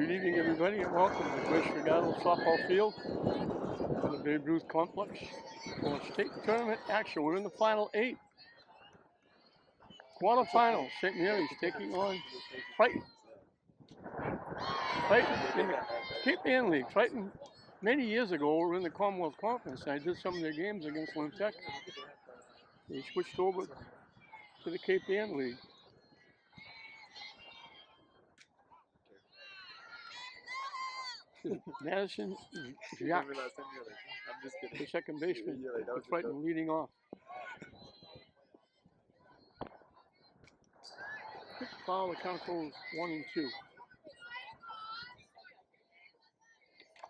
Good evening, everybody, and welcome to Grace Regalo Softball Field in the Babe Ruth Complex for state tournament action. We're in the final 8. Quarterfinals. St. Mary's taking on Triton. Triton in the Cape Ann League. Triton, many years ago, were in the Commonwealth Conference. I did some of their games against Lynn Tech. They switched over to the Cape Ann League. Madison Jack, the second baseman, for Triton, leading off. Quick foul, the count goes 1-2.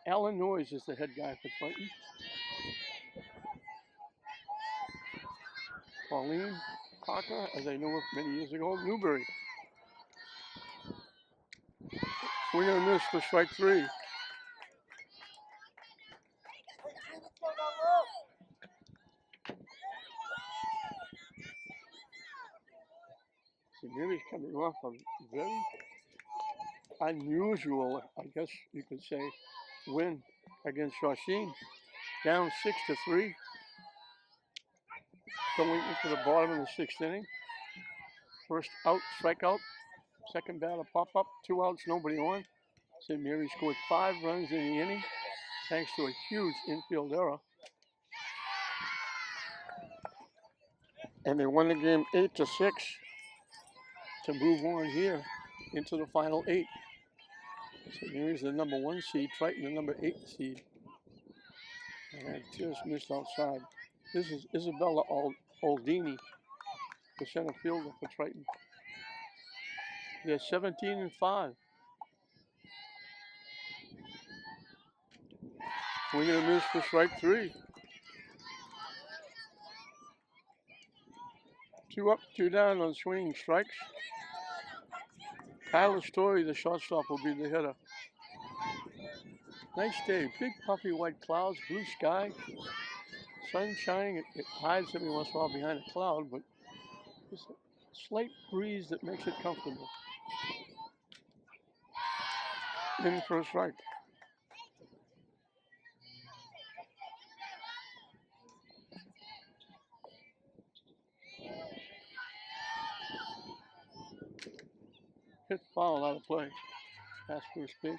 Alan Noyes is the head guy for Triton. Pauline Parker, as I know of many years ago, Newbury. Swing and a miss for strike 3. St. Mary's coming off a very unusual, I guess you could say, win against Racine. Down 6-3. Going into the bottom of the 6th inning. First out, strikeout. Second batter pop up. 2 outs, nobody on. St. Mary's scored 5 runs in the inning, thanks to a huge infield error. And they won the game 8-6 to move on here into the final 8. St. Mary's the number 1 seed, Triton the number 8 seed. And I just missed outside. This is Isabella Aldini, the center fielder for Triton. They're 17-5. Swing and a miss for strike 3. 2 up, 2 down on swinging strikes. Kyler Story, the shortstop, will be the hitter. Nice day. Big puffy white clouds, blue sky, sun shining. It hides every once in a while behind a cloud, but just a slight breeze that makes it comfortable. In for a strike. Hit foul out of play. Past first base.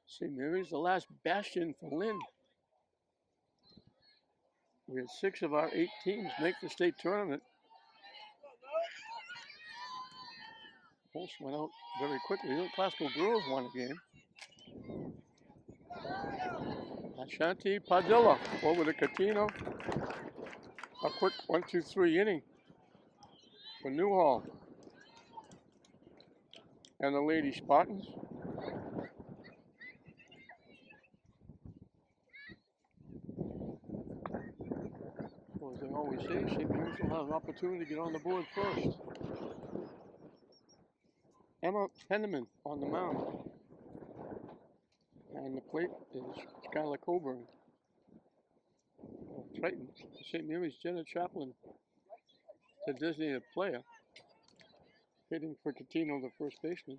St. Mary's, the last bastion for Lynn. We had 6 of our 8 teams make the state tournament. Pulse went out very quickly. The Classical Girls won a game. Ashanti Padilla over to Catino. A quick 1-2-3 inning for Newhall and the Lady Spartans. Well, as they always say, St. Mary's will have an opportunity to get on the board first. Emma Penniman on the mound. And the plate is Skylar Coburn. Triton, St. Mary's Jenna Chaplin, the designated player, hitting for Catino, the first baseman.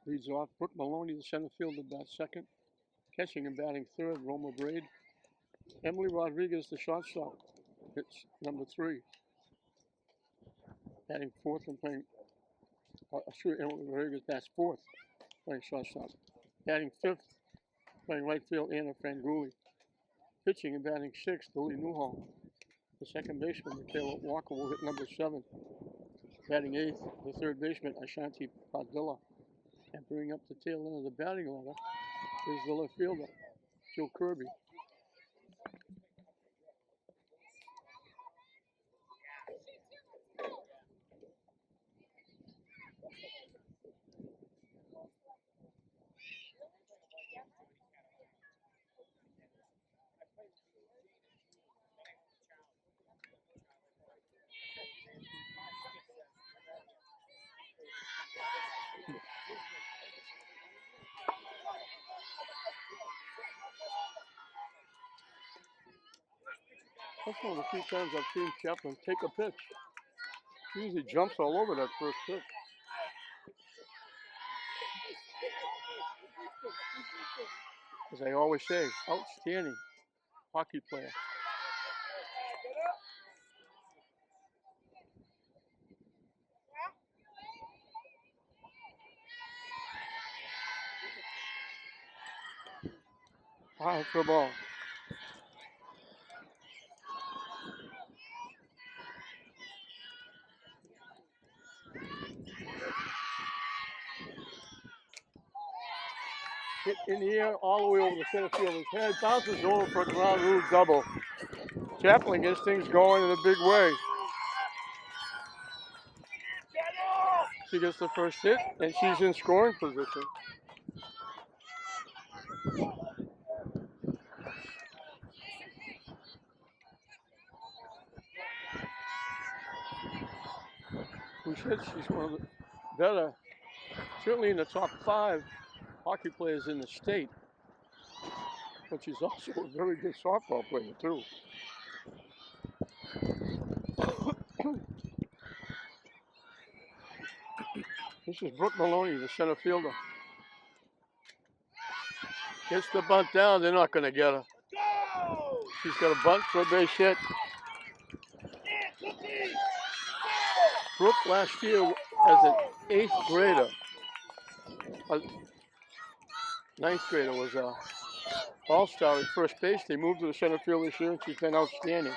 Leads off Brooke Maloney, the center fielder, bats second. Catching and batting third, Roma Braid. Emily Rodriguez, the shortstop, hits number 3. Batting fourth and playing, Emily Rodriguez bats fourth, playing shortstop. Batting fifth, playing right field, Anna Franguli. Pitching and batting sixth, Lily Newhall. The second baseman, Michaela Walker, will hit number 7. Batting eighth, the third baseman, Ashanti Padilla. And bringing up the tail end of the batting order is the left fielder, Jill Kirby. That's one of the few times I've seen Chaplin take a pitch. She usually jumps all over that first pitch. As I always say, outstanding hockey player. High for the ball. Hit in the air all the way over the center fielder's head. Bounces over for a ground rule double. Chaplin gets things going in a big way. She gets the first hit, and she's in scoring position. Who said she's one of the better, certainly in the top 5 hockey players in the state. But she's also a very good softball player, too. This is Brooke Maloney, the center fielder. Gets the bunt down, they're not going to get her. She's got a bunt for a base hit. Brooke last year as an 8th grader, a 9th grader, was a all-star at first base. They moved to the center field this year, and she's been outstanding.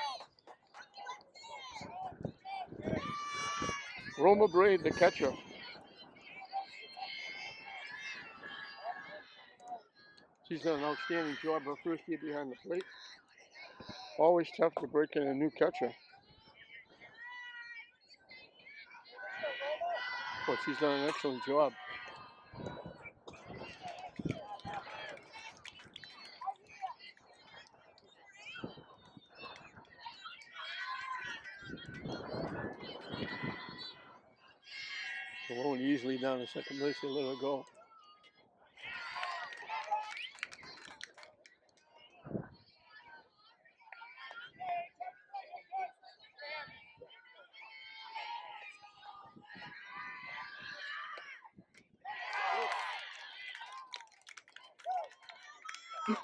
Roma Braid, the catcher. She's done an outstanding job her first year behind the plate. Always tough to break in a new catcher. But she's done an excellent job. Maloney easily down to second base, they let her go.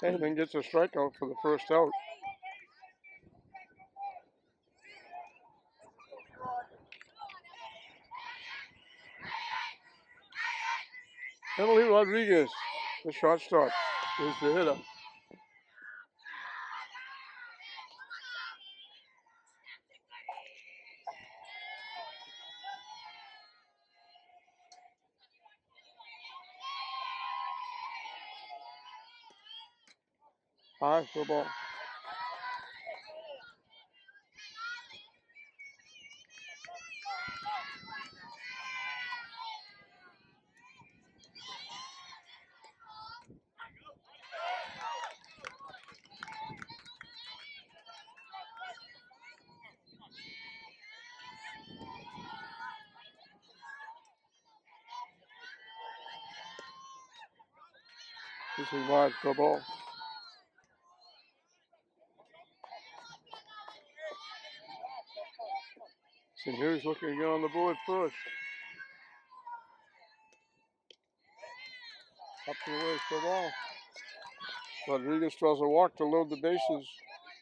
And then gets a strikeout for the first out. Emily Rodriguez, the shortstop, is the hitter. High for the ball. This is wide for the ball. So here's looking to get on the board first. Up to the way for the ball. Rodriguez throws a walk to load the bases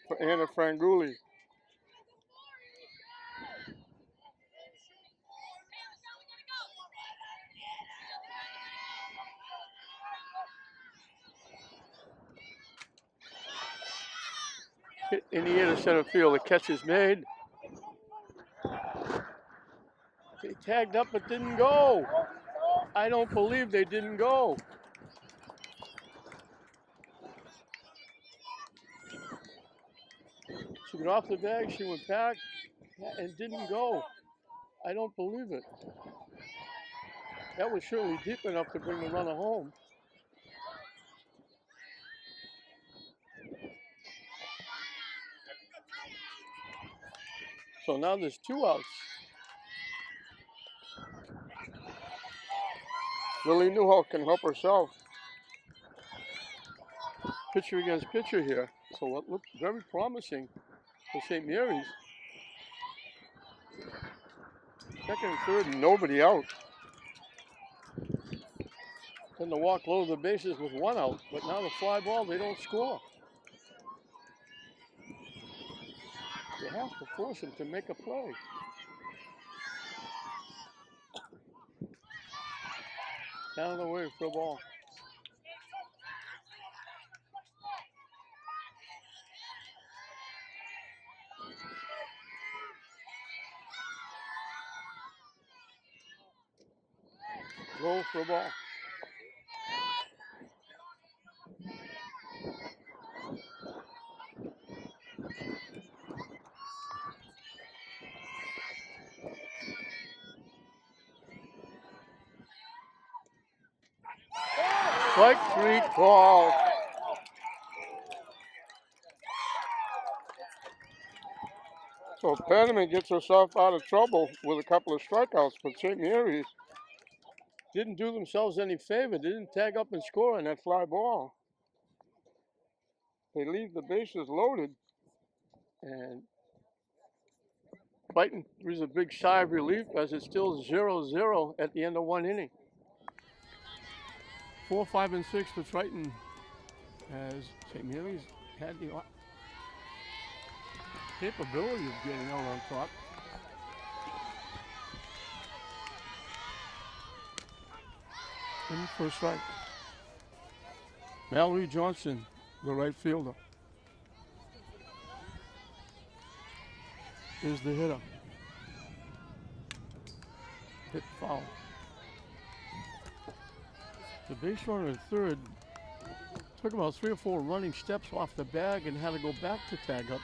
for Anna Franguli. Hit in the air to center field. The catch is made. They tagged up but didn't go. I don't believe they didn't go. She got off the bag, she went back and didn't go. I don't believe it. That was surely deep enough to bring the runner home. So now there's 2 outs. Lily Newholt can help herself. Pitcher against pitcher here. So what looks very promising for St. Mary's. Second and third, and nobody out. Then the walk low the bases with one out, but now the fly ball, they don't score. You have to force them to make a play. Down the way for a ball. Low for a ball. Strike three call. So Panama gets herself out of trouble with a couple of strikeouts, but St. Mary's didn't do themselves any favor. They didn't tag up and score on that fly ball. They leave the bases loaded, and Triton breathes a big sigh of relief as it's still 0-0 at the end of one inning. 4, 5, and 6 for Triton as St. Mary's had the capability of getting out on top. In for a strike. Mallory Johnson, the right fielder, is the hitter. Hit foul. The base runner at third took about 3 or 4 running steps off the bag and had to go back to tag up,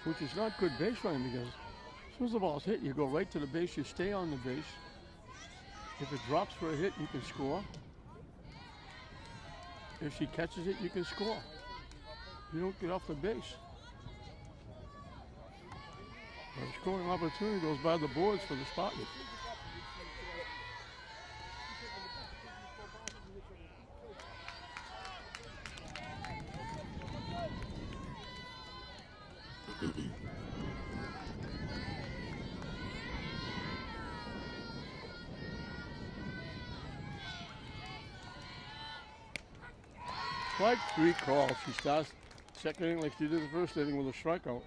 which is not good base running because as soon as the ball's hit, you go right to the base, you stay on the base. If it drops for a hit, you can score. If she catches it, you can score. You don't get off the base. A scoring opportunity goes by the boards for the Spartans. Strike three call. She starts second inning like she did the first inning with a strikeout.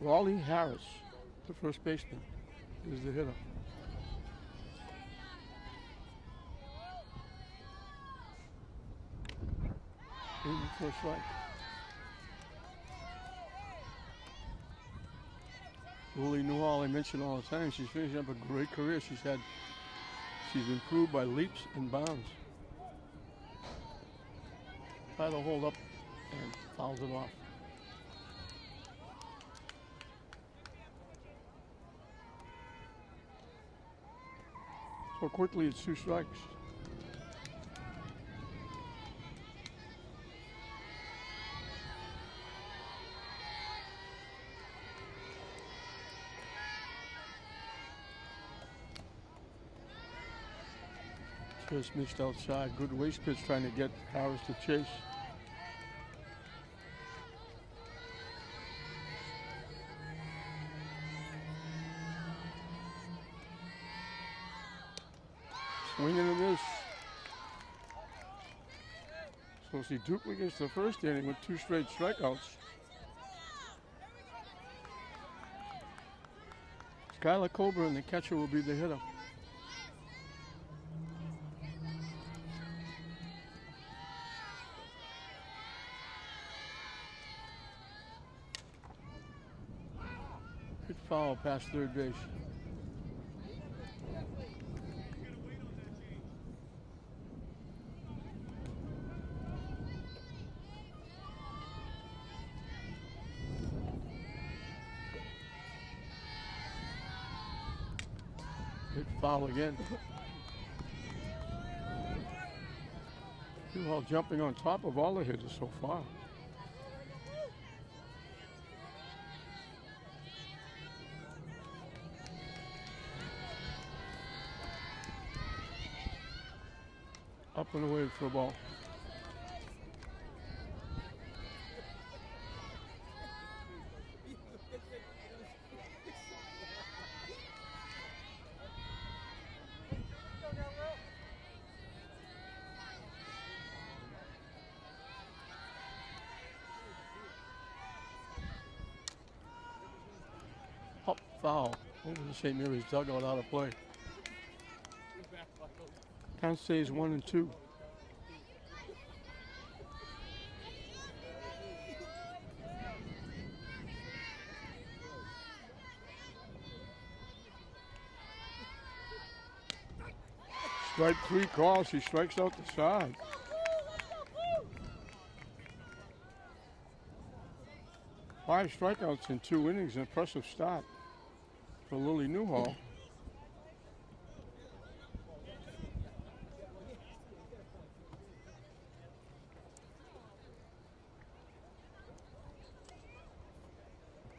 Raleigh Harris, the first baseman, is the hitter. In for a strike. Lily Newhall, I mention all the time, she's finishing up a great career. She's improved by leaps and bounds. Try to hold up and fouls it off. So quickly it's 2 strikes. Just missed outside. Good waste pitch trying to get Harris to chase. Swing and a miss. So she duplicates the first inning with 2 straight strikeouts. Skylar Coburn, the catcher, will be the hitter. Good foul past third base. Good foul again. Newhall jumping on top of all the hitters so far. Up and away for a ball. Up foul over the St. Mary's dugout, out of play. Count stays 1-2. Strike 3 call. She strikes out the side. Five strikeouts in 2 innings. An impressive start for Lily Newhall.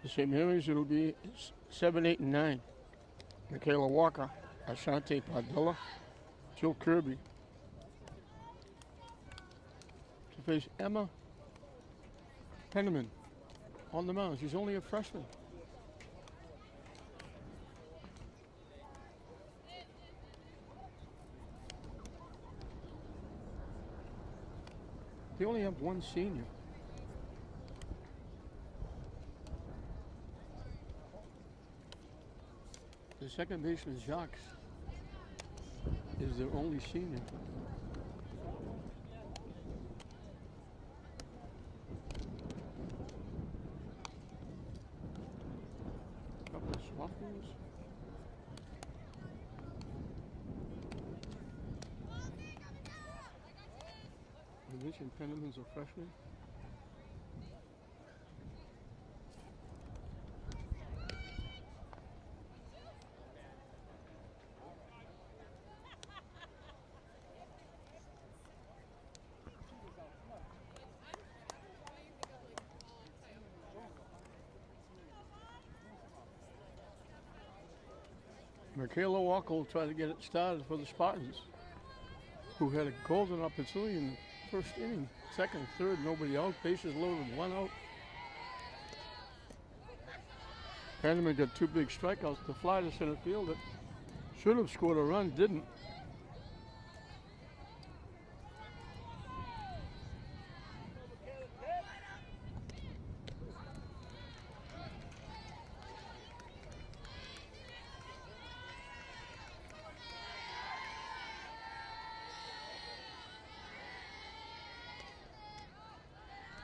The St. Mary's, it'll be 7, 8, and 9. Michaela Walker, Ashante Padilla, Jill Kirby. To face Emma Penniman on the mound. She's only a freshman. They only have one senior. The second baseman, Jacques, is their only senior. A couple of sophomores. I mentioned Penniman's a freshman. Michaela Walker will try to get it started for the Spartans, who had a golden opportunity in the first inning. Second, third, nobody out. Bases loaded, 1 out. Penniman got 2 big strikeouts. The fly to center field that should have scored a run, didn't.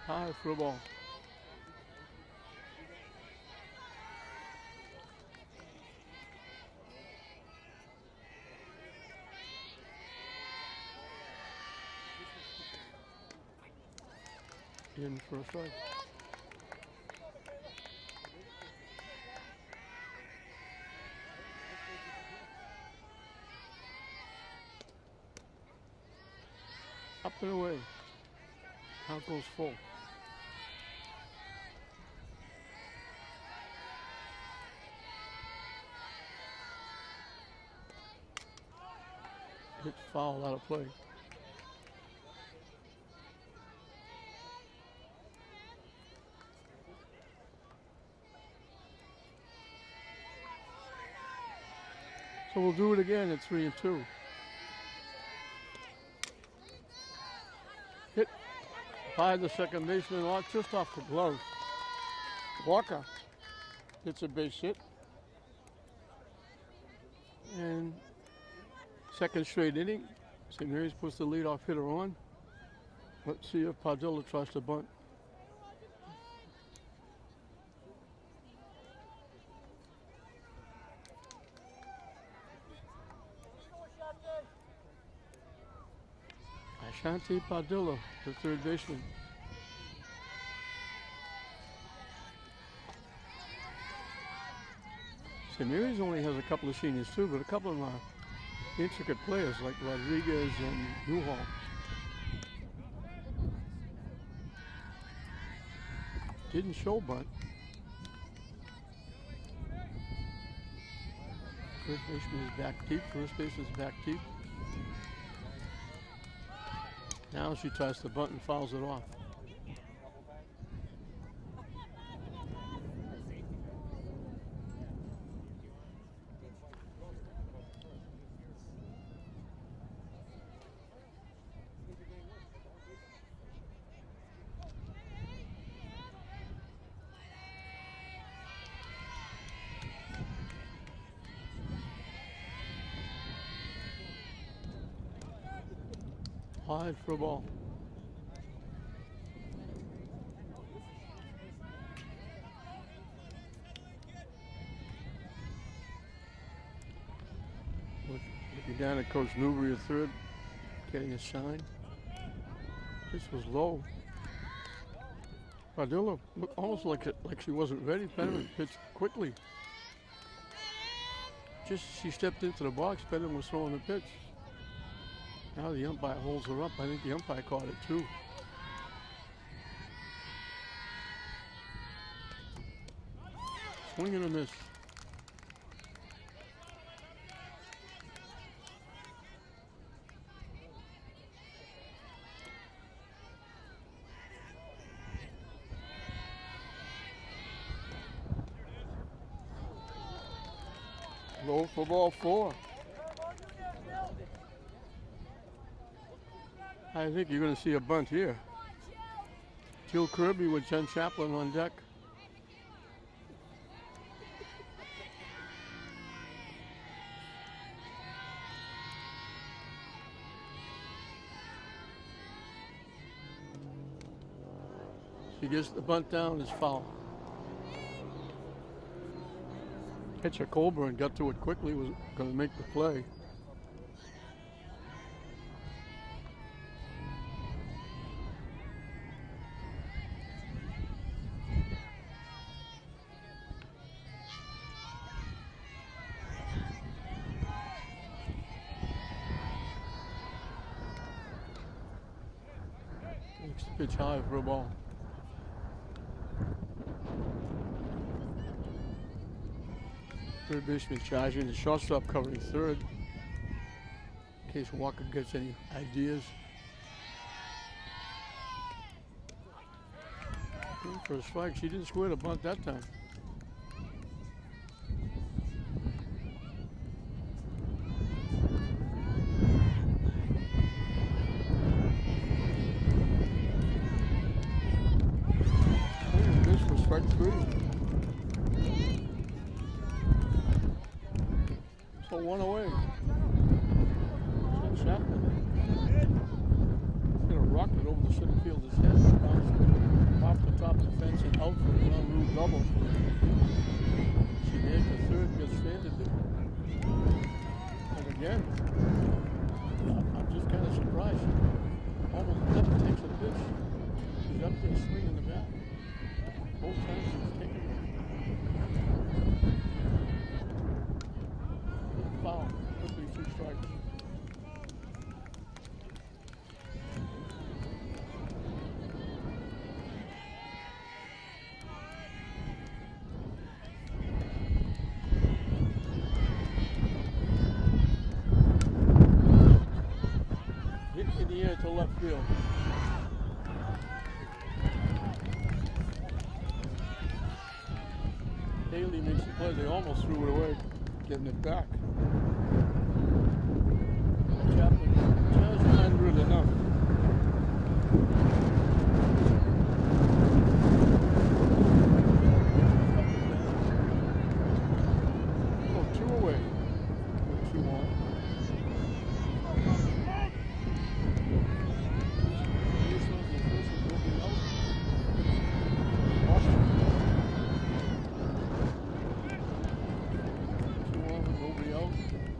High for a ball. In for a strike. Up and away. Count goes full. Hit foul, out of play. So we'll do it again at 3-2. Hit by the second baseman, just off the glove. Walker hits a base hit. And second straight inning, St. Mary's puts the leadoff hitter on. Let's see if Padilla tries to bunt. Ashanti Padilla, the third baseman. St. Mary's only has a couple of seniors too, but a couple of them are intricate players like Rodriguez and Newhall. Didn't show bunt. First baseman is back deep. First baseman is back deep. Now she tries to bunt and fouls it off. Hard for a ball. Looking down at Coach Newbury, a third, getting a sign. This was low. Padilla looked almost like she wasn't ready. Penman pitched quickly. Just she stepped into the box, Penman was throwing the pitch. Now the umpire holds her up. I think the umpire caught it too. Swing and a miss. Low for ball 4. I think you're going to see a bunt here. Jill Kirby with Jen Chaplin on deck. She gets the bunt down, it's foul. Pitcher Colburn got to it quickly, was going to make the play. Takes the pitch high for a ball. Third baseman charging, the shortstop covering third in case Walker gets any ideas. For a strike, she didn't square the bunt that time. This for strike 3. So 1 away. Jen Chaplin. He's going to rock it over the center fielder's head. Bounced off the top of the fence and out for the ground rule double. She made the third and gets stranded there. And again, I'm just kind of surprised. Almost never takes a pitch. She's up there swinging the bat. Both times she's taking it. Foul. Quickly 2 strikes. Hit in the air to left field. Haley makes the play. They almost threw it away, getting it back. Chaplin just under it enough. Oh, 2 away. 2 on.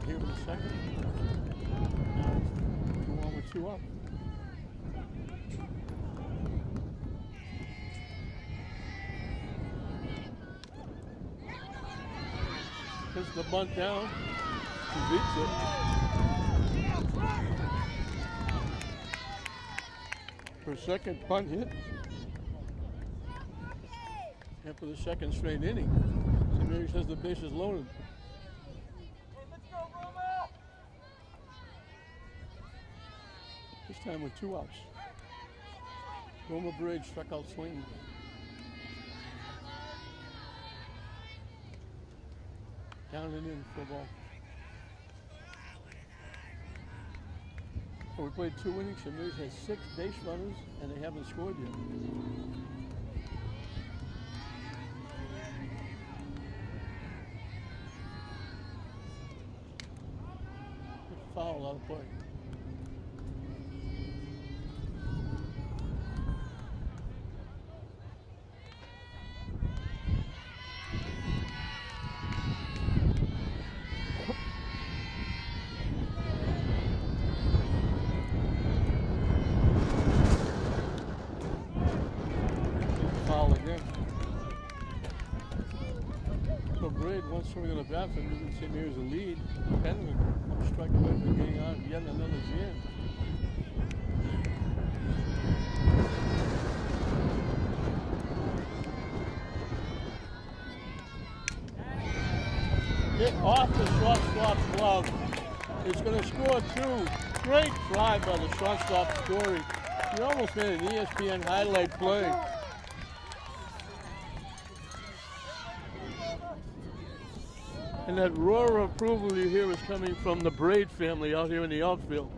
Here in the second. Now it's 2 on with 2 up. Puts the bunt down. He beats it. For a second bunt hit. And for the second straight inning. St. Mary's has the bases loaded. This time with 2 outs. Roma Bridge struck out swinging. Down and in for a ball. So we played 2 innings. St. Mary's has 6 base runners and they haven't scored yet. Foul out of play. Penman swinging on the bat for St. Mary's a lead. Penman one strike away from getting on yet another jam. Hit off the shortstop's glove. It's going to score two. Great try by the shortstop Story. He almost made an ESPN highlight play. And that roar of approval you hear is coming from the Braid family out here in the outfield.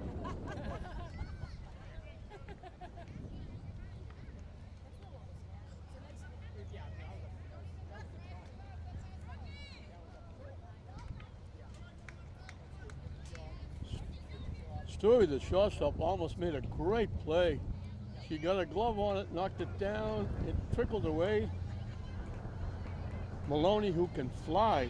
Story, the shortstop, almost made a great play. She got a glove on it, knocked it down, it trickled away. Maloney, who can fly.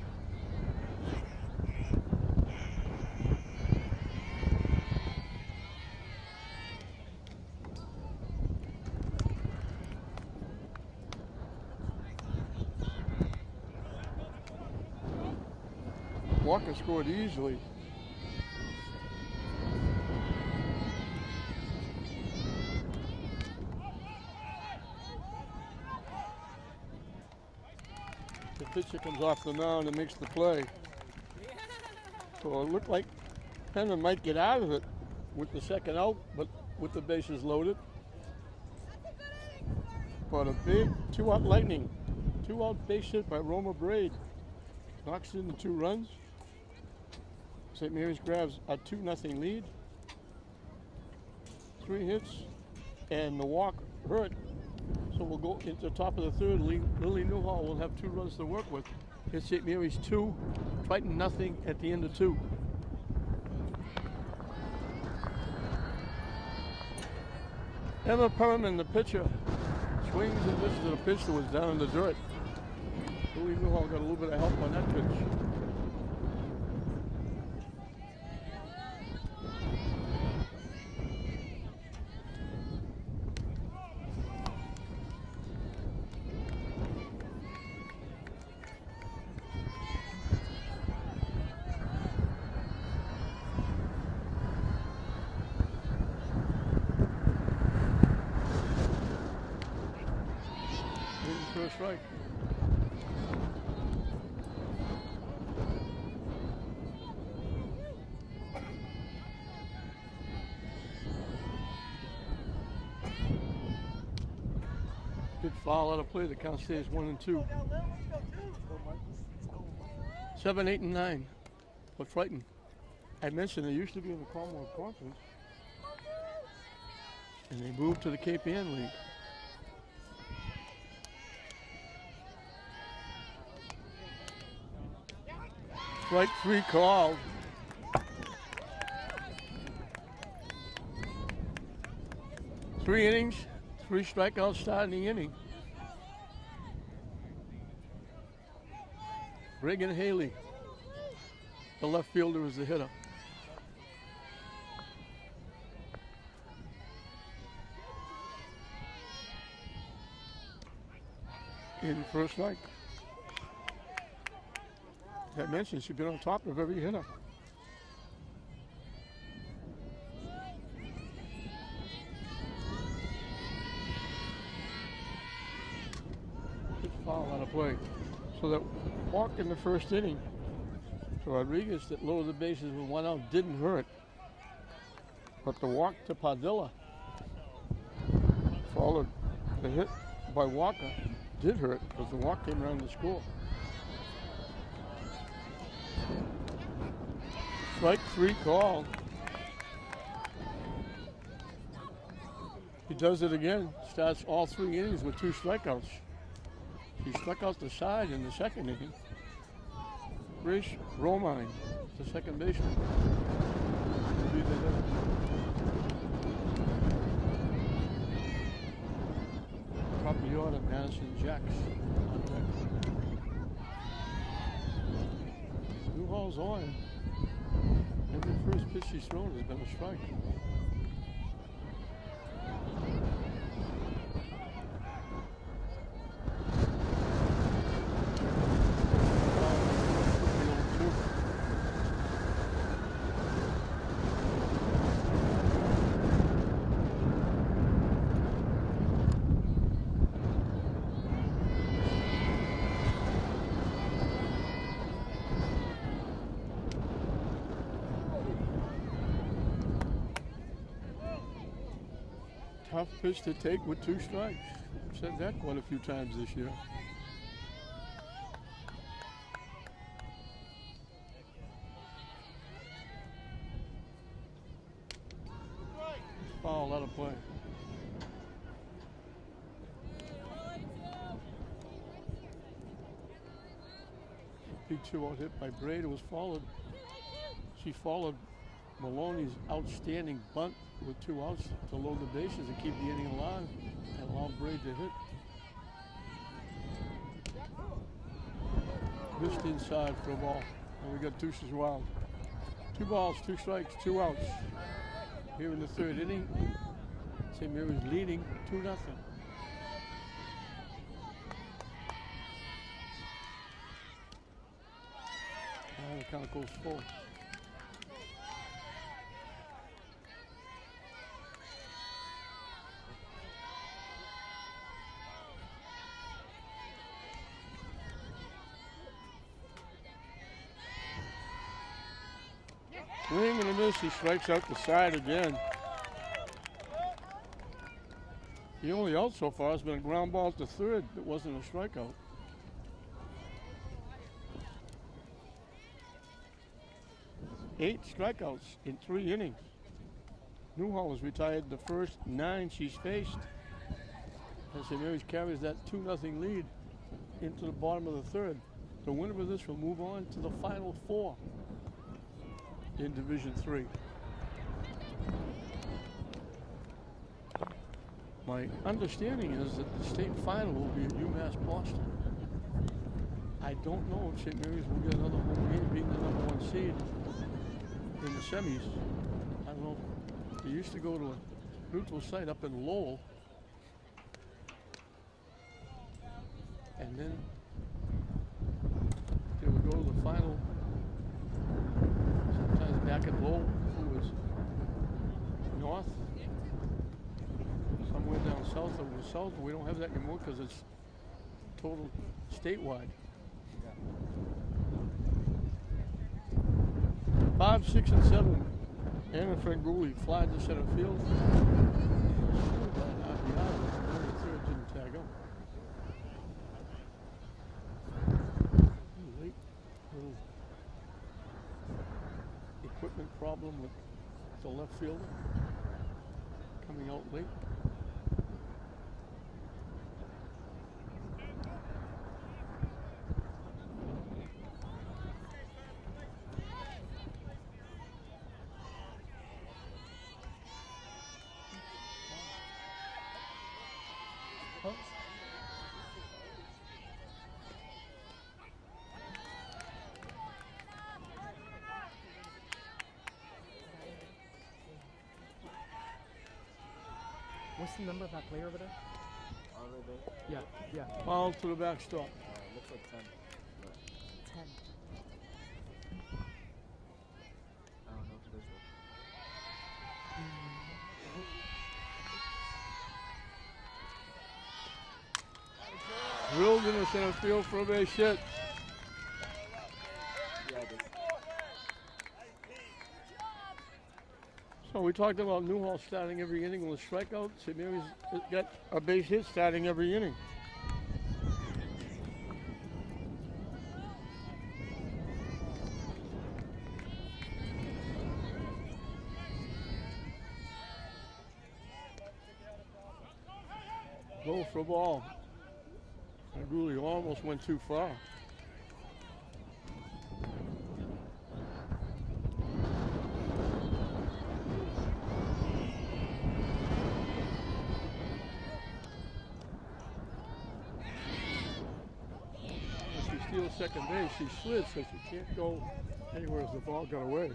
Walker scored easily. The pitcher comes off the mound and makes the play. So it looked like Penman might get out of it with the second out, but with the bases loaded. But a big two-out lightning. Two-out base hit by Roma Braid. Knocks in the 2 runs. St. Mary's grabs a 2-0 lead. 3 hits, and the walk hurt. So we'll go into the top of the third. Lily Newhall will have 2 runs to work with. It's St. Mary's 2, Triton 0 at the end of 2. Emma Perriman, the pitcher, swings and misses at a pitch that was down in the dirt. Lily Newhall got a little bit of help on that pitch. First strike. Good foul out of play. The count stays 1-2. 7, 8, and 9 for Triton. I mentioned they used to be in the Commonwealth Conference, and they moved to the Cape Ann League. Strike 3 called. Three innings, 3 strikeouts starting the inning. Reagan Haley, the left fielder, is the hitter. In first strike. As I mentioned, she's been on top of every hitter. Good foul out of play. So that walk in the first inning to Rodriguez that lowered the bases with 1 out didn't hurt. But the walk to Padilla, followed the hit by Walker, did hurt because the walk came around to score. Strike 3 called. He does it again. Starts all 3 innings with 2 strikeouts. He struck out the side in the second inning. Rich Romine, the second baseman. Will be the hitter. Top of the order, Madison Jacks on deck. Newhall's on. Every first pitch she's thrown has been a strike. tough pitch to take with 2 strikes. I've said that quite a few times this year. Foul, let it play. Big 2-out hit by Braid. It was followed. She followed Maloney's outstanding bunt with 2 outs to load the bases and keep the inning alive and allow Braid to hit. Missed inside for a ball. And we got deuces wild. 2 balls, 2 strikes, 2 outs. Here in the 3rd inning, St. Mary's leading 2-0. And the count goes full. Swing and a miss. He strikes out the side again. The only out so far has been a ground ball to 3rd that wasn't a strikeout. Eight strikeouts in 3 innings. Newhall has retired the first 9 she's faced. And St. Mary's carries that 2-0 lead into the bottom of the 3rd. The winner of this will move on to the final 4 in Division 3. My understanding is that the state final will be at UMass Boston. I don't know if St. Mary's will get another home game being the #1 seed in the semis. I don't know. They used to go to a neutral site up in Lowell. And then they would go to the final sometimes back at Lowell, who was north, somewhere down south of the south. We don't have that anymore because it's total statewide. 5, 6, and 7. Anna Franguli flied to center field. The 3rd didn't tag up. Late little equipment problem with the left fielder coming out late. What's the number of that player over there? Yeah, yeah. Foul to the backstop. Looks like 10. 10. I don't know if it is though. Drilled into center field for a base hit. Yeah, it is. So we talked about Newhall starting every inning with a strikeout. St. Mary's got a base hit starting every inning. Low for a ball. And Gooley almost went too far. Second base, she slid, so she can't go anywhere as the ball got away.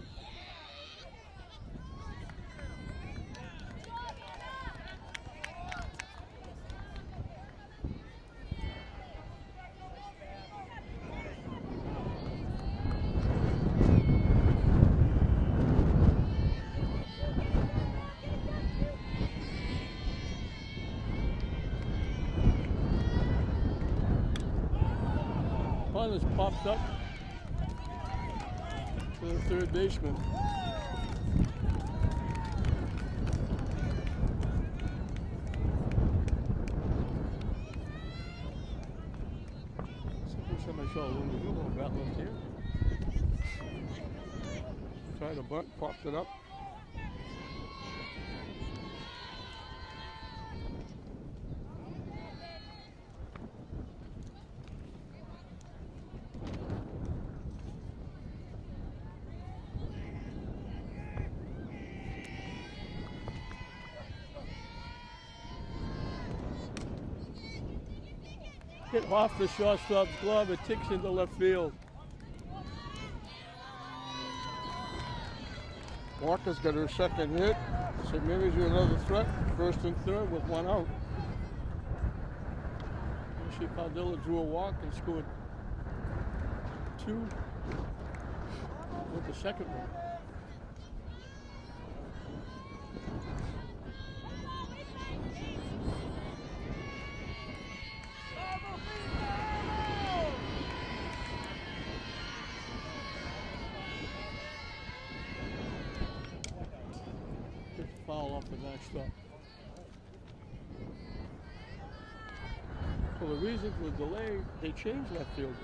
Has popped up to the 3rd baseman. saw Lily Newell bat left here. Tried a bunt, popped it up. Hit off the shortstop's glove, it ticks into left field. Walker's got her second hit. St. Mary's with another threat, first and third with one out. She Padilla drew a walk and scored two with the second one. Foul off the backstop. So the reason for the delay, they changed left fielders.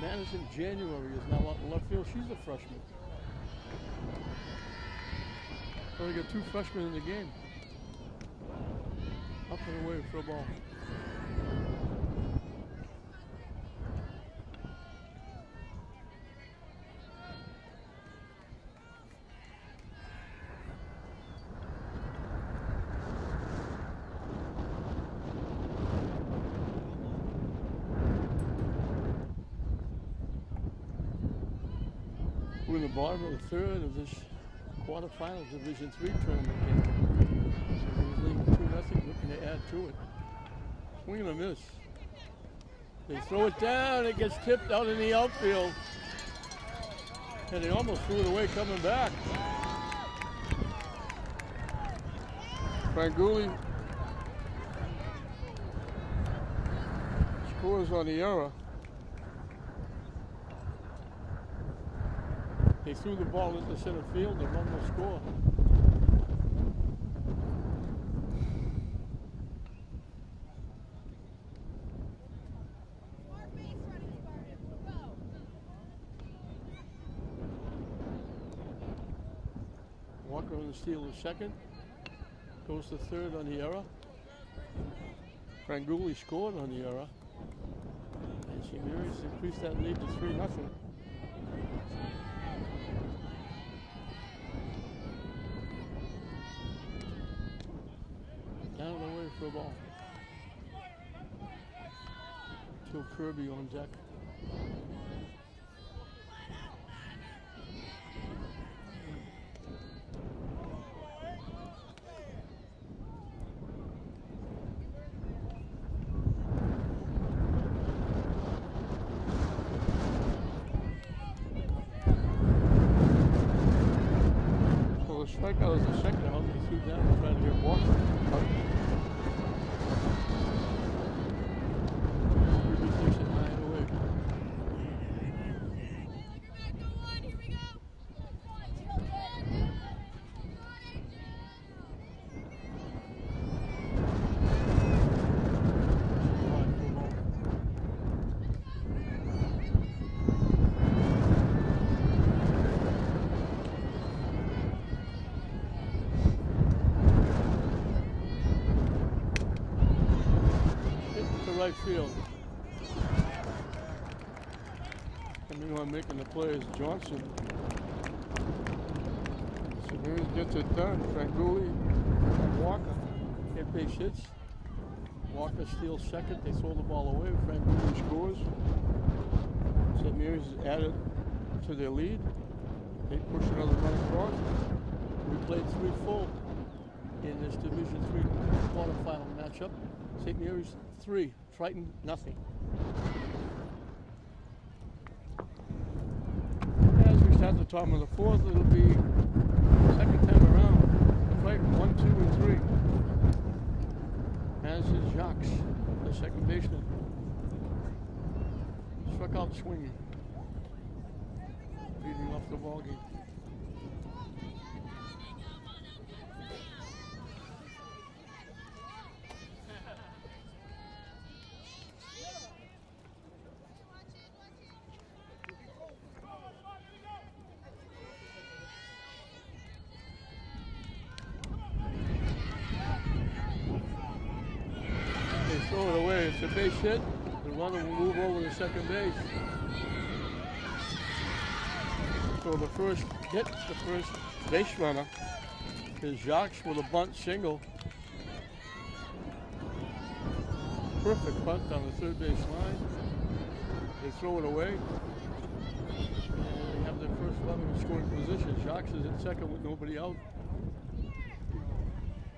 Madison January is now out in left field. She's a freshman. So they got two freshmen in the game. Up and away for a ball. We're in the bottom of the third of this quarterfinals Division III tournament game. So he's leading 2-0, looking to add to it. Swing and a miss. They throw it down, it gets tipped out in the outfield. And they almost threw it away coming back. Franguli scores on the error. They threw the ball into center field and run will score. Walker on the steal is second. Goes to third on the error. Franguli scored on the error. And St. Mary's increased that lead to 3-0. Down the way for a ball. Joe Kirby on deck. Well, the strikeout is the second out. He threw down trying to get Walker. Right field. Coming on making the play is Johnson. So Mary's gets it done. Franguli and Walker. Can't base hits. Walker steals second. They throw the ball away. Franguli scores. St. Mary's is added to their lead. They push another run across. We played 3 full in this Division III quarterfinal matchup. St. Mary's 3, Triton nothing. As we start the top of the fourth, it'll be second time around. The fight 1, 2, and 3. As is Jacques, the second baseman. Struck out swinging. Leading off the ball game. Okay, it's a base hit. The runner will move over to second base. So the first hit, the first base runner is Jacques with a bunt single. Perfect bunt on the third base line. They throw it away. And they have their first runner in scoring position. Jacques is in second with nobody out.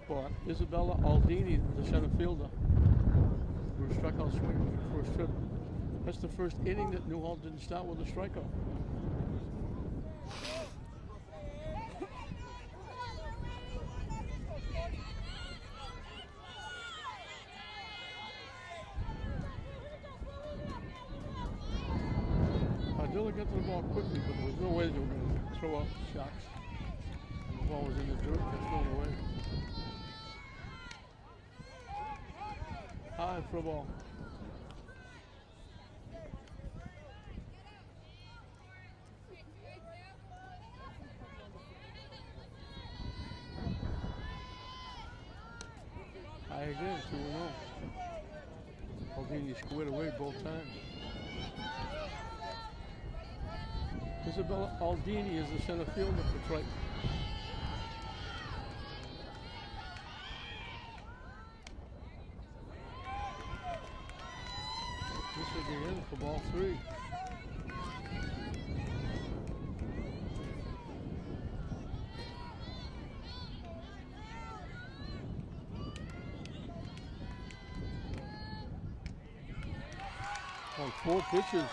But Isabella Aldini, the center fielder, who struck out swinging for the first trip. That's the first inning that Newhall didn't start with a strikeout. Padilla got to the ball quickly, but there was no way they were going to throw out Jacques. And the ball was in the dirt, got thrown away. High for a ball. High again, 2-0. Aldini squared away both times. Isabella Aldini is the center fielder for Triton. This will be in for ball 3. On 4 pitches,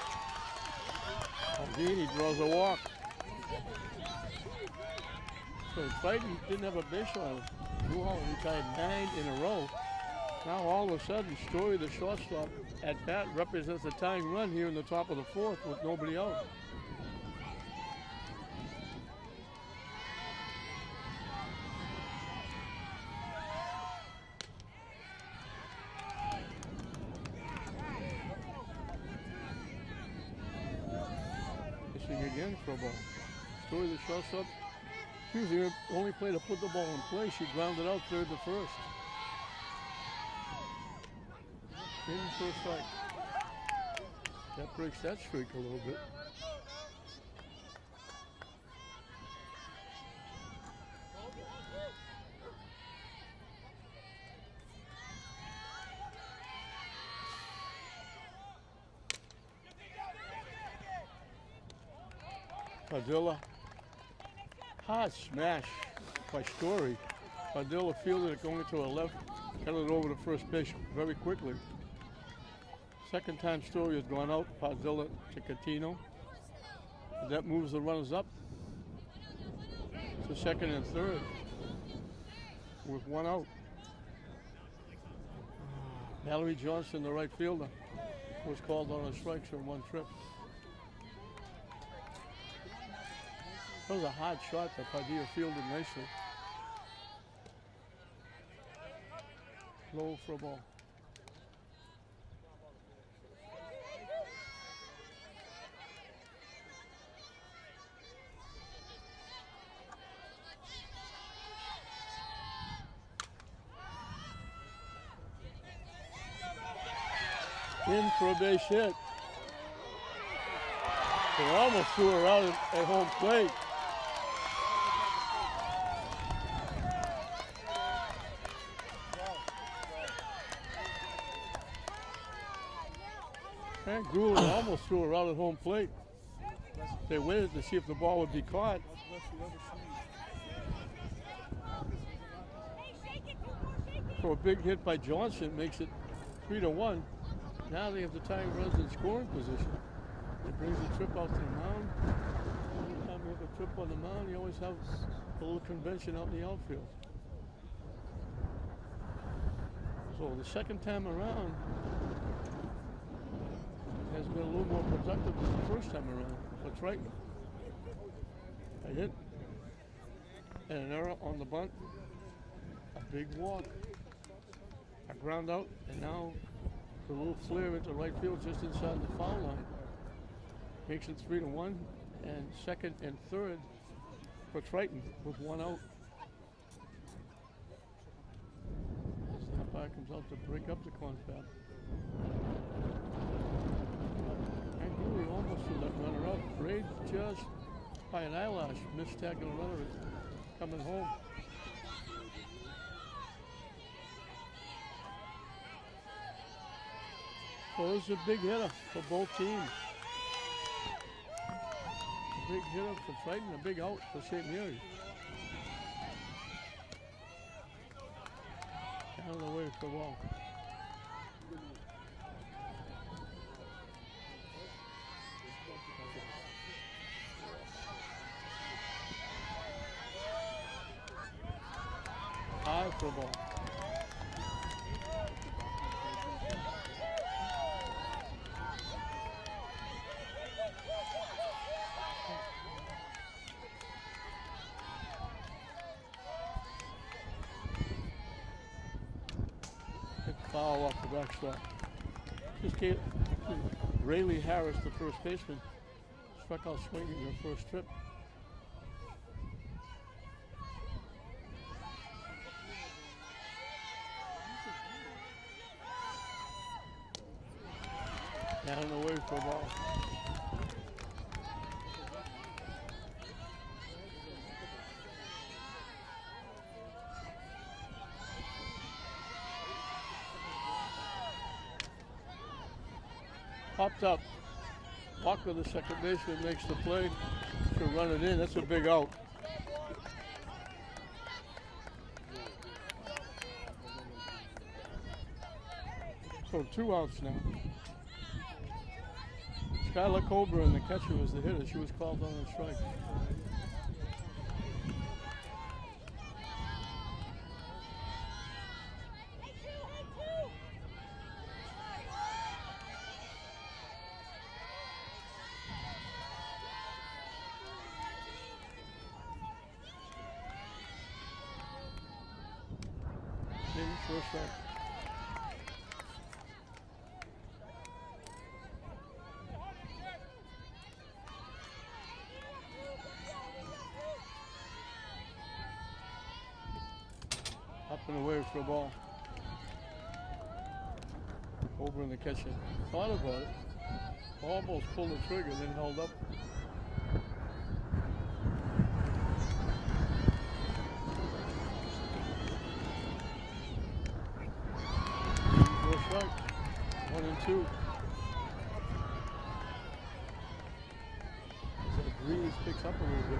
Aldini draws a walk. So Triton didn't have a base runner. Newhall retired 9 in a row. Now all of a sudden, Story, the shortstop, at bat represents a tying run here in the top of the 4th with nobody out. Pitching again for a ball. Story, the shortstop, usually only play to put the ball in play. She grounded out third to first. In for a strike. That breaks that streak a little bit. Padilla. Hard smash by Story. Padilla fielded it going to her left, got it over to first base very quickly. Second time Story has gone out, Padilla to Catino. That moves the runners up to second and third with 1 out. Mallory Johnson, the right fielder, was called on a strike on 1 trip. That was a hard shot that Padilla fielded nicely. Low for a ball. In for a base hit. They almost threw her out at home plate. And Gould almost threw her out at home plate. They waited to see if the ball would be caught. So a big hit by Johnson makes it 3-1. Now they have the tying runners in scoring position. It brings the trip out to the mound. Every time you have a trip on the mound, you always have a little convention out in the outfield. So the second time around has been a little more productive than the first time around for Triton. A hit and an error on the bunt, a big walk, a ground out, and now a little flare into right field just inside the foul line. Makes it 3-1, and second and third for Triton with 1 out. The umpire comes out to break up the confab. And Dooley almost threw that runner up. Braid just by an eyelash missed tagging the runner coming home. So this is a big hitter for both teams. A big hitter for Triton, a big out for St. Mary's. Out of the way for the ball. High for the ball. Foul off the backstop. Just came. Rayleigh Harris, the first baseman, struck out swinging in the first trip. Down and away for a ball. Popped up. Walker, the second baseman, makes the play to run it in. That's a big out. So 2 outs now. Skylar Coburn, the catcher, was the hitter. She was called on a strike. First strike. Up and away for a ball. Over in the catcher. Thought about it. Almost pulled the trigger, then held up. First strike. 1-2. So the breeze picks up a little bit.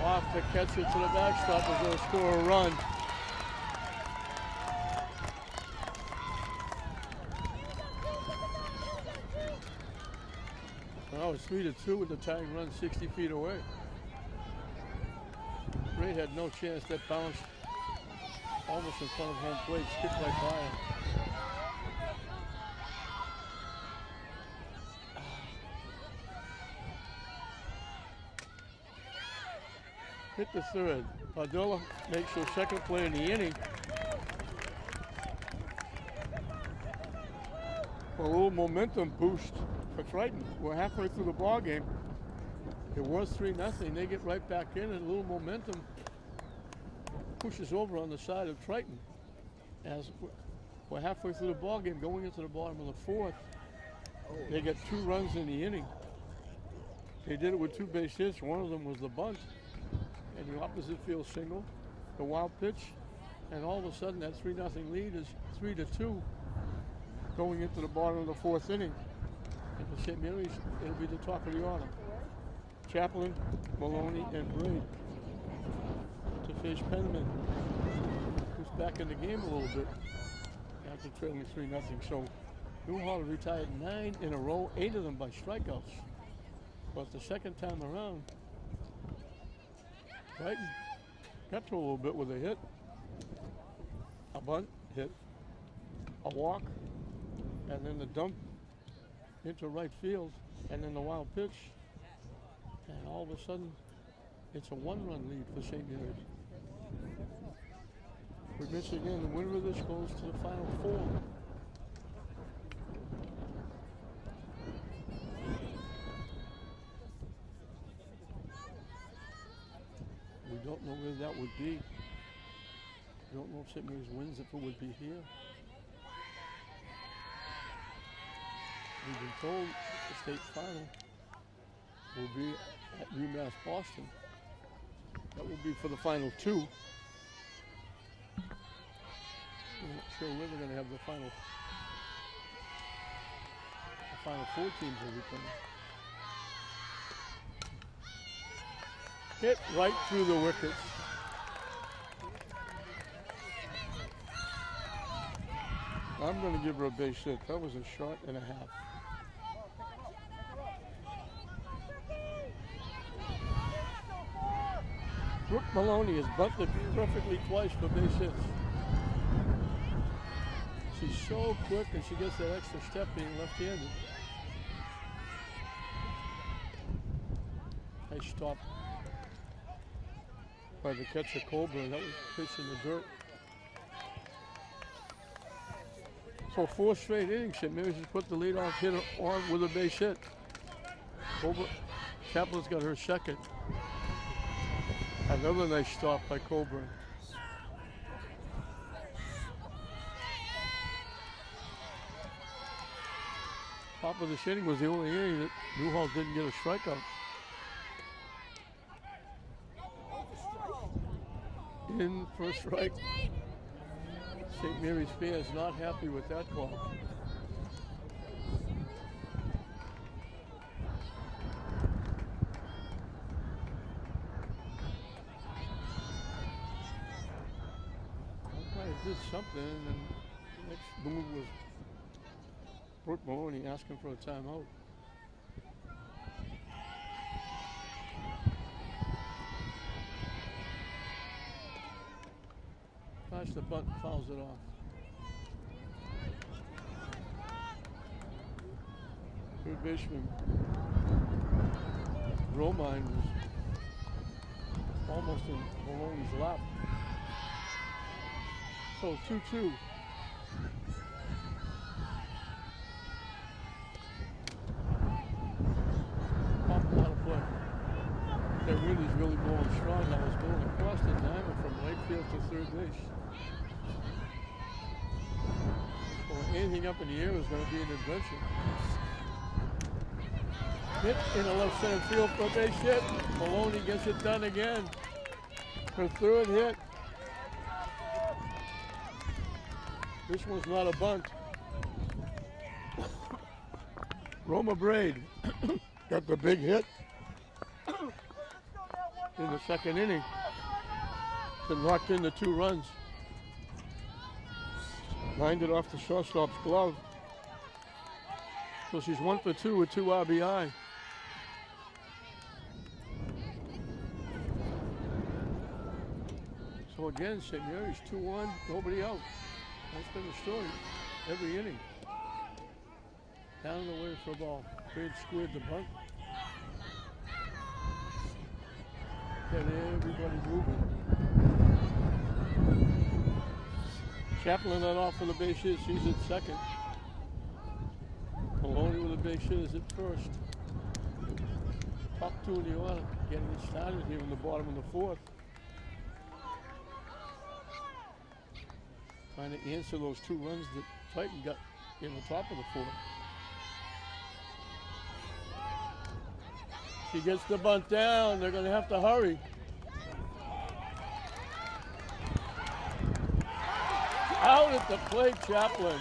Off to catch it to the backstop is going to score a run. Well, it's 3-2 with the tying run 60 feet away. Ray had no chance. That bounced almost in front of home plate, skipped right by him. Hit the third. Padilla makes her second play in the inning. A little momentum boost for Triton. We're halfway through the ball game. It was 3-0. They get right back in, and a little momentum pushes over on the side of Triton. As we're halfway through the ball game, going into the bottom of the fourth, they get 2 runs in the inning. They did it with 2 base hits. One of them was the bunt. And the opposite field single, the wild pitch, and all of a sudden that 3-0 lead is 3-2 going into the bottom of the fourth inning. And for St. Mary's, it'll be the top of the order. Chaplin, Maloney, and Braid to face Penman, who's back in the game a little bit after trailing 3-0. So Newhall retired 9 in a row, 8 of them by strikeouts. But the second time around, Triton got to a little bit with a hit, a bunt hit, a walk, and then the dump into right field, and then the wild pitch. And all of a sudden, it's a 1-run lead for St. Mary's. We mentioned again, the winner of this goes to the Final Four. know where that would be. I don't know if St. Mary's wins, if it would be here. We've been told the state final will be at UMass Boston. That will be for the final two. I'm not sure where they're going to have the final four teams will be playing. Hit right through the wickets. I'm going to give her a base hit. That was a shot and a half. Brooke Maloney has bunted perfectly twice for base hits. She's so quick and she gets that extra step being left-handed. Nice stop by the catcher Colburn. That was pitch in the dirt. So 4 straight innings, St. Mary's has put the leadoff hitter on with a base hit. Chaplin's got her second. Another nice stop by Colburn. Top of the inning was the only inning that Newhall didn't get a strikeout. In for a strike. St. Mary's fans not happy with that call. Umpire did something, and then the next move was Brooke Maloney asking for a timeout. Flash the bunt, fouls it off. Third baseman Romine was almost in Maloney's lap. So 2-2. Out of play. That wind is really blowing strong now. It's blowing across the diamond from right field to third base. Well, anything up in the air is going to be an adventure. Hit in the left center field for a base hit. Maloney gets it done again. Her third hit. This one's not a bunt. Roma Braid got the big hit in the second inning to knock in the 2 runs. Lined it off the shortstop's glove. So she's 1 for 2 with 2 RBI. So again, St. Mary's 2-1, nobody out. That's been the story every inning. Down the way for a ball. Braid squared the bunt. Got everybody moving. Chaplin let off for the base hit. She's at second. Maloney with a base hit is at first. Top 2 in the order. Getting it started here in the bottom of the 4th. Trying to answer those 2 runs that Triton got in the top of the 4th. She gets the bunt down. They're going to have to hurry. Out at the plate, Chaplin.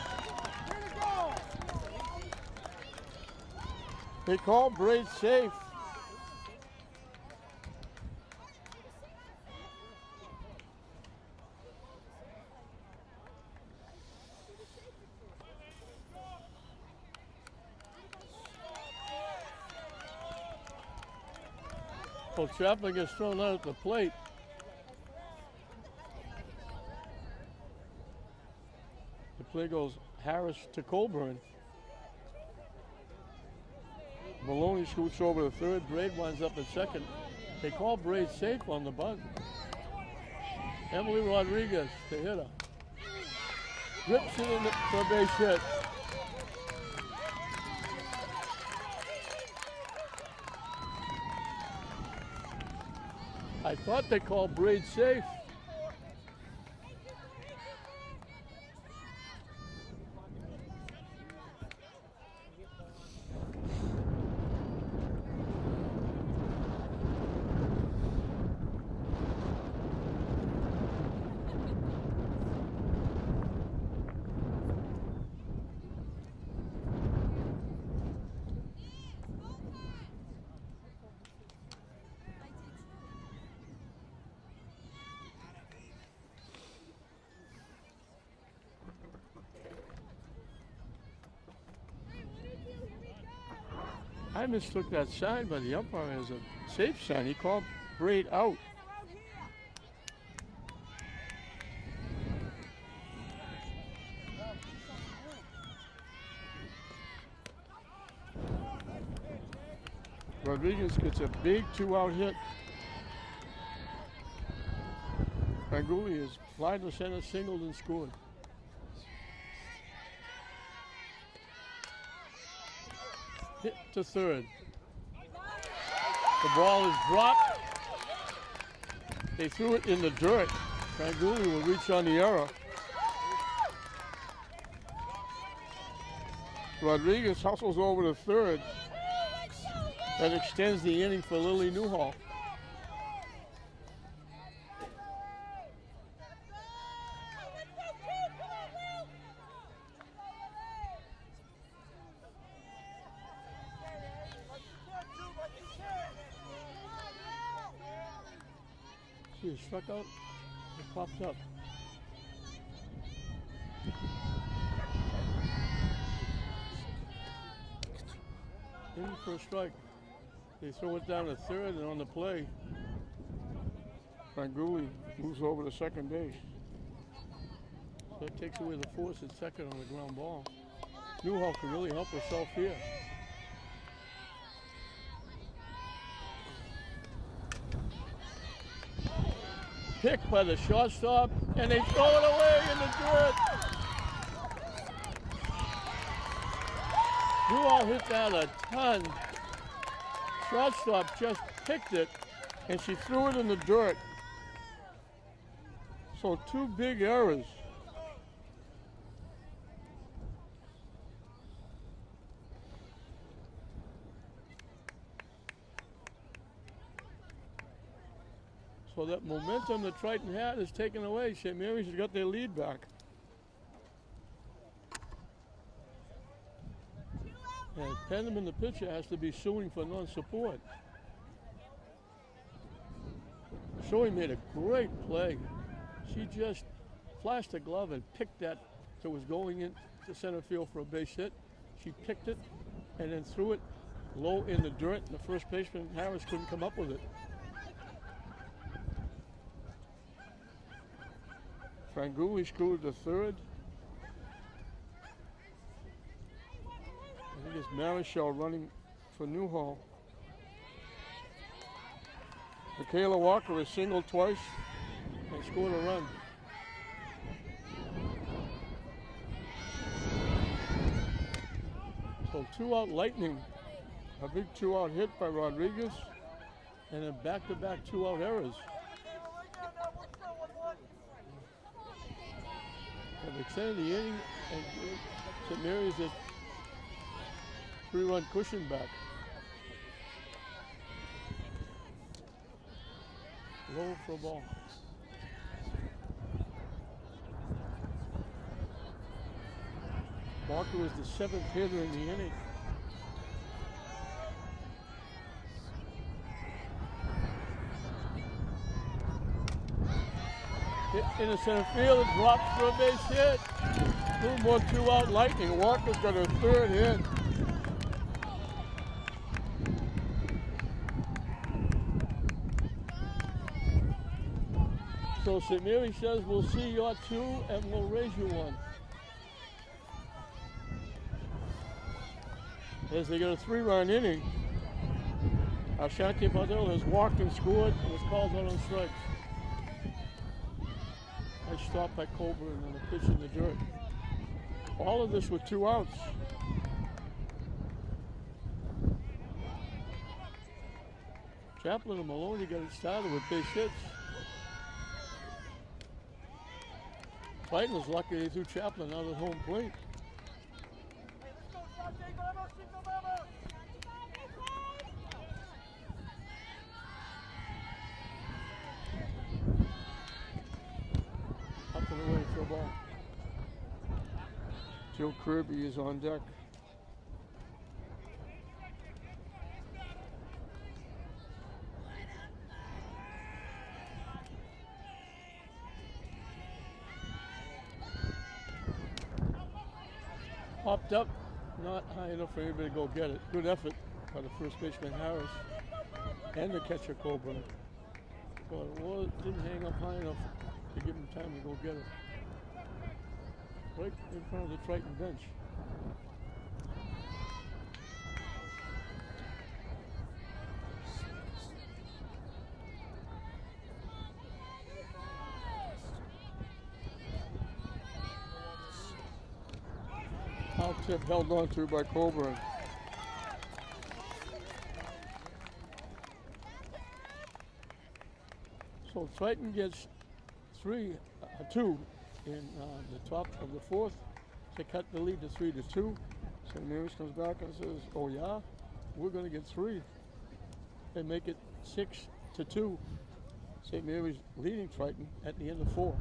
They call Braid safe. Well, Chaplin gets thrown out at the plate. The play goes Harris to Colburn. Maloney scoots over to third. Braid winds up at second. They call Braid safe on the bunt. Emily Rodriguez, the hitter. Rips it in for a base hit. I thought they called Braid safe. I mistook that sign by the umpire as a safe sign. He called Braid out. Rodriguez gets a big 2-out hit. Franguli is fly to center, singled and scored. Hit to third. The ball is dropped. They threw it in the dirt. Franguli will reach on the error. Rodriguez hustles over to third. That extends the inning for Lily Newhall. See, it struck out, it popped up. In for a strike. They throw it down to third, and on the play, Franguli moves over to second base. So it takes away the force at second on the ground ball. Newhall can really help herself here. Picked by the shortstop, and they throw it away in the dirt. Newhall hit that a ton. Shortstop just picked it, and she threw it in the dirt. So 2 big errors. So that momentum that Triton had is taken away. St. Mary's has got their lead back. And Penniman, the pitcher, has to be suing for non-support. Zoe made a great play. She just flashed a glove and picked that that was going into center field for a base hit. She picked it and then threw it low in the dirt. And the first baseman, Harris, couldn't come up with it. Franguli screwed to third. I think it's Marichal running for Newhall. Michaela Walker has singled twice and scored a run. So 2-out Lightning, a big 2-out hit by Rodriguez, and then back-to-back 2-out errors. They've extended the inning, and St. Mary's at 3-run cushion back. Low for a ball. Walker was the 7th hitter in the inning. Hit in the center field, it drops for a base hit. 2 more 2-out Lightning. Walker's got her 3rd hit. So St. Mary says, we'll see your 2 and we'll raise you 1. As they get a 3-run inning, Ashanti Badel has walked and scored and was called out on strikes. Nice stop by Colburn and a pitch in the dirt. All of this with 2 outs. Chaplin and Maloney got it started with base hits. Triton was lucky they threw Chaplin out at home plate. Up and away for a ball. Joe Kirby is on deck. Popped up, not high enough for anybody to go get it. Good effort by the first baseman Harris and the catcher Coburn. But it didn't hang up high enough to give him time to go get it. Right in front of the Triton bench. Foul tip held on to by Coburn. So Triton gets 2 in the top of the fourth to cut the lead to 3-2. St. Mary's comes back and says, "Oh yeah, we're going to get 3." They make it 6-2. St. Mary's leading Triton at the end of 4.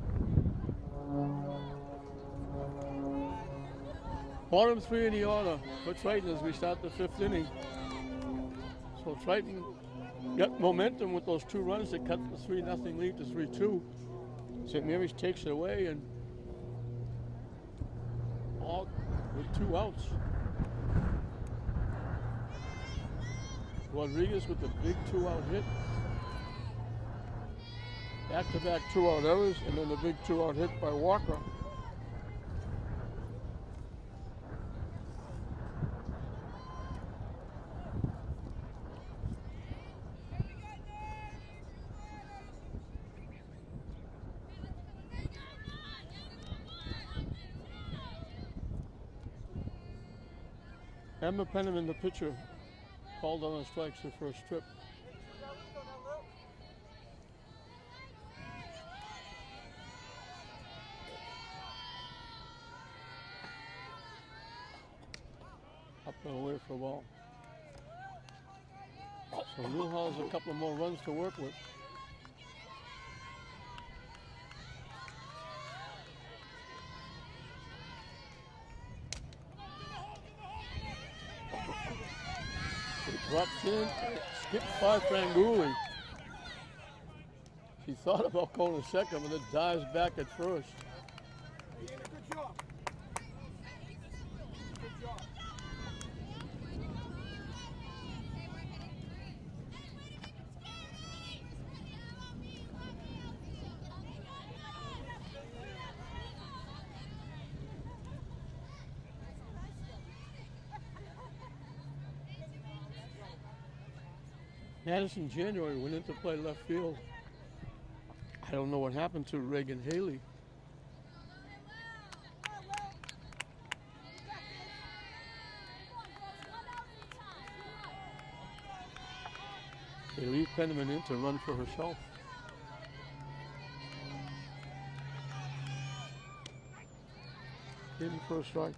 Bottom 3 in the order for Triton as we start the 5th inning. So Triton got momentum with those 2 runs that cut the 3-0 lead to 3-2. St. Mary's takes it away and all with 2 outs. Rodriguez with the big 2-out hit. Back-to-back 2-out errors and then the big 2-out hit by Walker. Emma Penniman, the pitcher, called on the strikes her first trip. Up and away for a ball. So Newhall has a couple of more runs to work with. Drops in, skips by Franguli. She thought about going to second, but it dives back at first. Good job. Good job. Madison January went into play left field. I don't know what happened to Reagan Haley. They leave Penniman in to run for herself. In for a strike.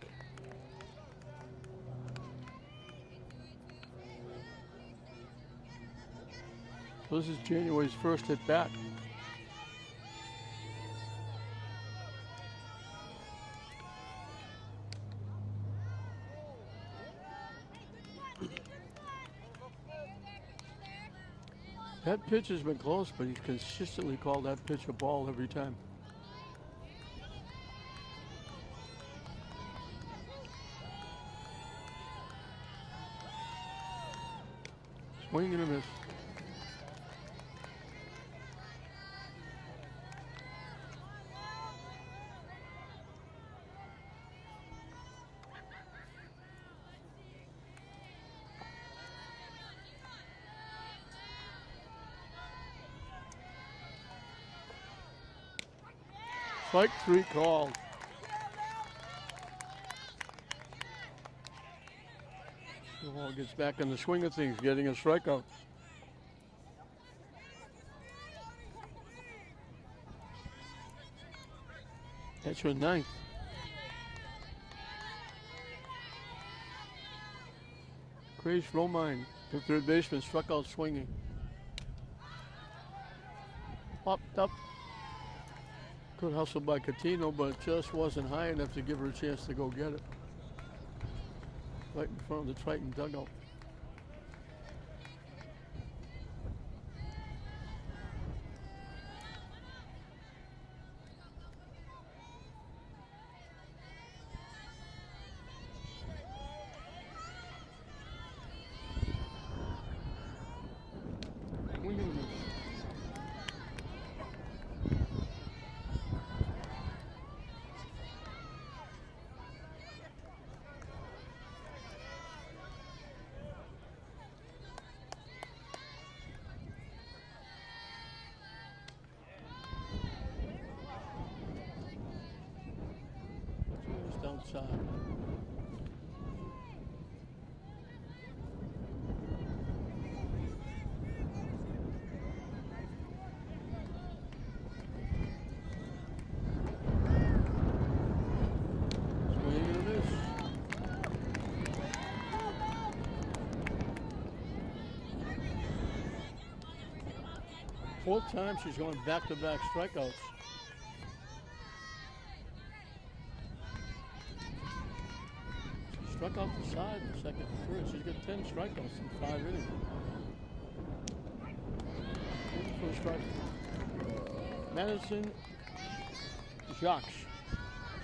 So this is January's first at bat. That pitch has been close, but he's consistently called that pitch a ball every time. Swing and a miss. Strike 3 called. Newhall gets back in the swing of things, getting a strikeout. That's her ninth. Grace Romine, the third baseman, struck out swinging. Popped up. Good hustle by Catino, but it just wasn't high enough to give her a chance to go get it. Right in front of the Triton dugout. Just outside. Swing and a miss. Fourth time she's going back-to-back strikeouts. She struck out the side in the second and third. She's got 10 strikeouts in 5 innings. First strike. Madison Jacques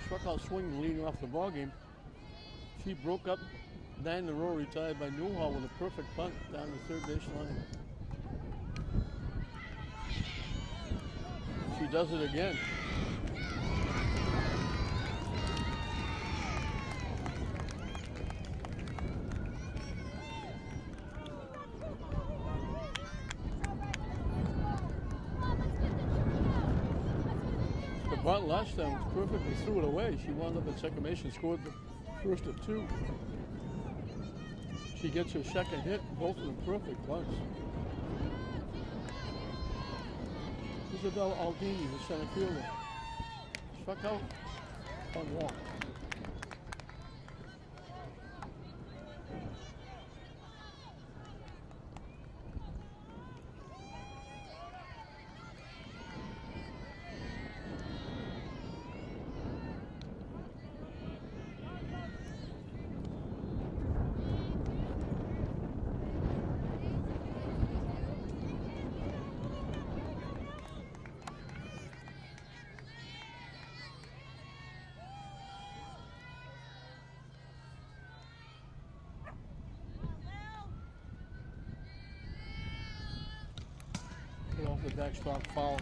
struck out swinging leading off the ballgame. She broke up 9 in a row, retired by Newhall with a perfect punt down the third base line. She does it again. The bunt last time was perfectly, threw it away. She wound up at second base and scored the first of 2. She gets her second hit, both of them perfect bunts. Isabel Aldini, the center fielder, struck out on walk. Off the backstop foul.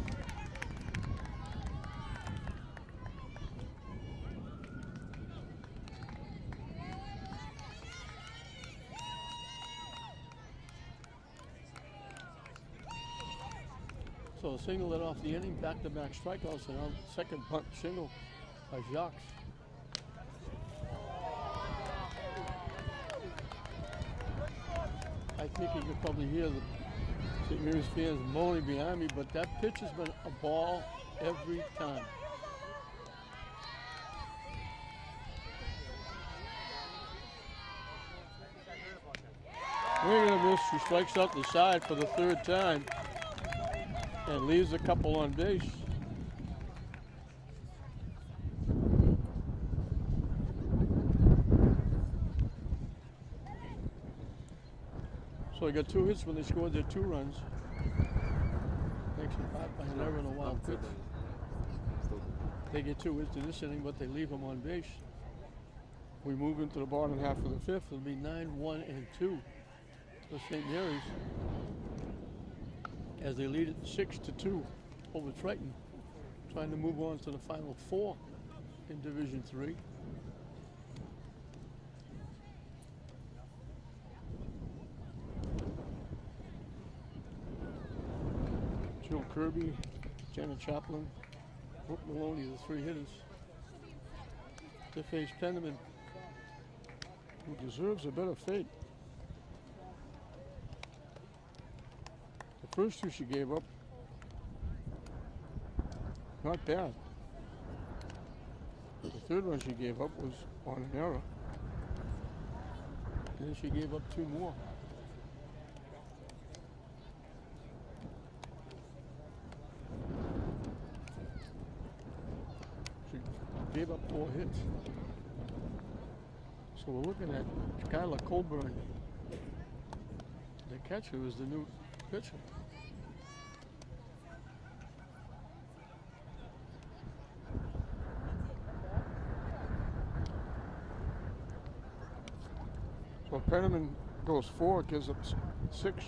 So a single led off the inning, back-to-back strikeouts, and on second bunt single by Jacques. I think you could probably hear the St. Mary's fans moaning behind me, but that pitch has been a ball every time. Swing and a miss. She strikes out the side for the third time and leaves a couple on base. So they got 2 hits when they scored their 2 runs. Makes it 5 by 11 a wild pitch. They get 2 hits in this inning, but they leave them on base. We move into the bottom half of the 5th. It'll be 9-1-2 for St. Mary's as they lead it 6-2 over Triton, trying to move on to the final 4 in Division 3. Jill Kirby, Jenna Chaplin, Brooke Maloney, the 3 hitters. To face Penniman, who deserves a better fate. The first 2 she gave up, not bad. The third one she gave up was on an error. And then she gave up 2 more. She gave up 4 hits. So we're looking at Skylar Colburn. The catcher is the new pitcher. So Penniman goes 4, gives up 6.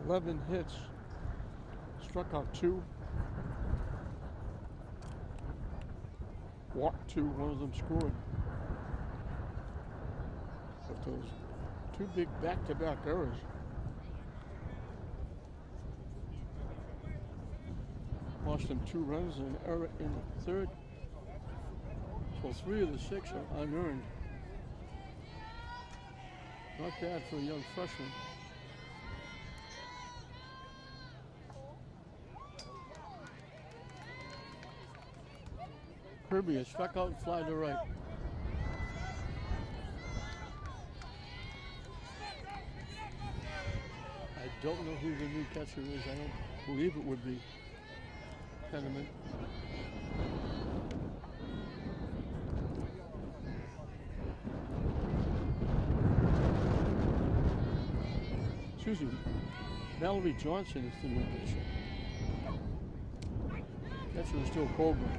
11 hits. Struck out 2. Walked 2, one of them scored. But those 2 big back-to-back errors. Lost them 2 runs and an error in the third. So 3 of the 6 are unearned. Not bad for a young freshman. Kirby is struck out and fly to right. I don't know who the new catcher is. I don't believe it would be Penniman. Excuse me, Valerie Johnson is the new pitcher. Catcher is still Colburn.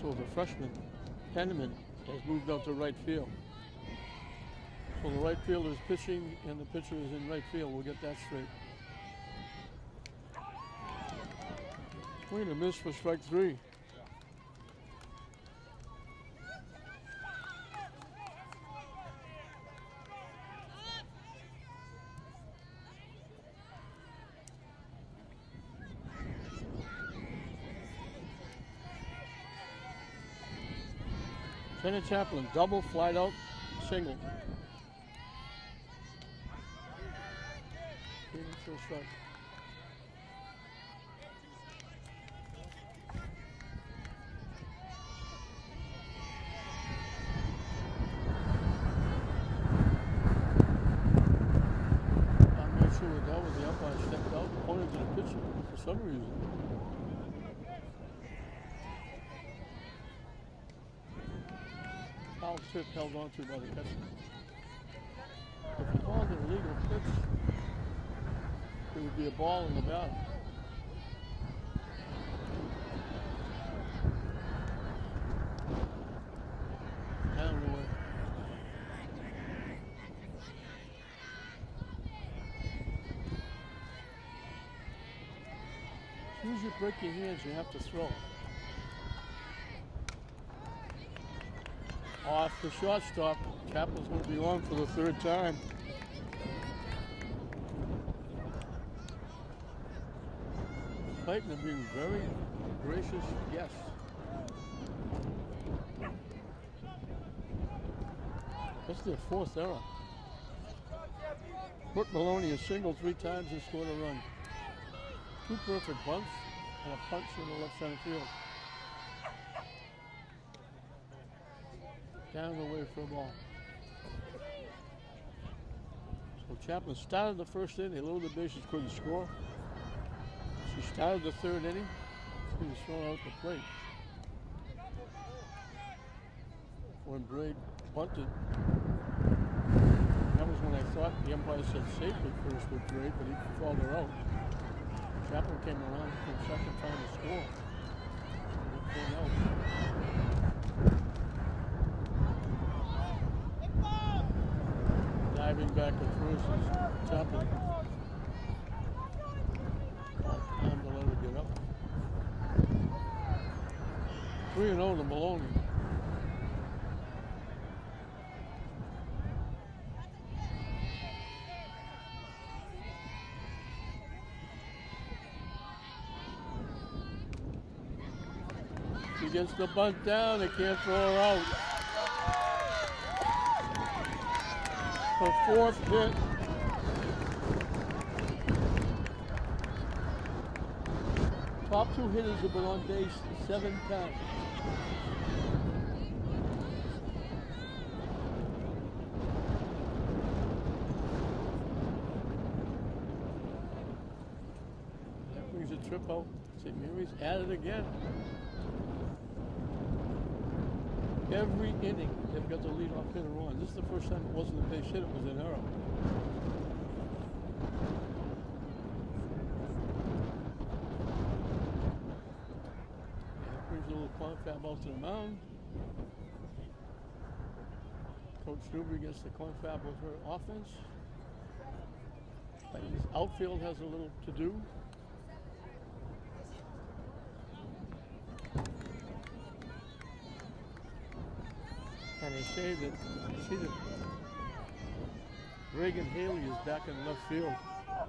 So the freshman, Penniman, has moved out to right field. So the right fielder is pitching and the pitcher is in right field. We'll get that straight. Swing and a miss for strike 3. Tanner Chaplin, double, flied out, single. For a strike. I'm not sure what that was. The umpire stepped out and pointed to the pitcher for some reason. Foul tip held on to by the catcher. If he called an illegal pitch, it would be a ball in the bat. Down the way. As soon as you break your hands, you have to throw. Off the shortstop. Chaplin's going to be on for the 3rd time. Clayton are being very gracious guests. That's their 4th error. Brooke Maloney has singled 3 times and scored a run. 2 perfect bunts and a punch in the left center field. Down the way for a ball. So Chaplin started the 1st inning. They loaded the bases, couldn't score. She started the 3rd inning. She was thrown out the plate. When Braid bunted, that was when I thought the umpire said safe at first with Braid, but he called her out. Chaplin came around for the 2nd time to score. Diving back at first is Chaplin. Time to let her get up. 3-0 to Maloney. gets the bunt down. They can't throw her out. Her fourth hit. Top two hitters have been on base 7 times. That brings a trip out. St. Mary's at it again. Every inning, they've got the leadoff hitter on. This is the first time it wasn't a base hit, it was an error. That brings a little confab out to the mound. Coach Newby gets the confab with her offense. His outfield has a little to do. And they say that, Reagan Haley is back in left field. I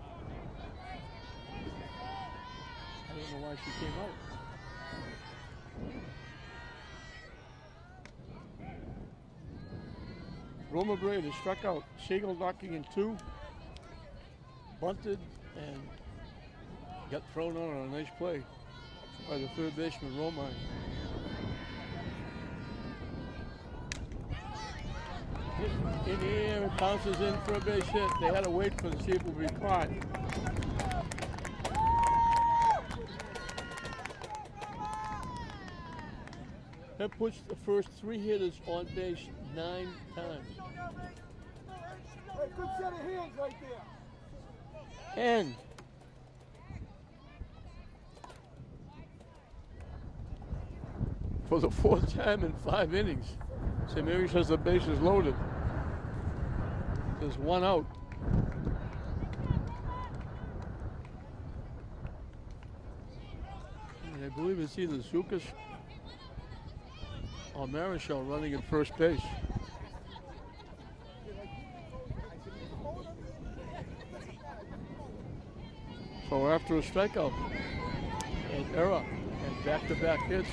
don't know why she came out. Roma Brady struck out, single knocking in 2, bunted, and got thrown on a nice play by the third baseman, Romine. In the air, it bounces in for a base hit. They had to wait for the see if it would be caught. That puts the first 3 hitters on base 9 times. Hey, good set of hands right there. And for the 4th time in 5 innings, St. Mary's has the bases loaded. There's 1 out. And I believe it's either Zukas or Marichal running at first base. So after a strikeout, an error, and back-to-back hits,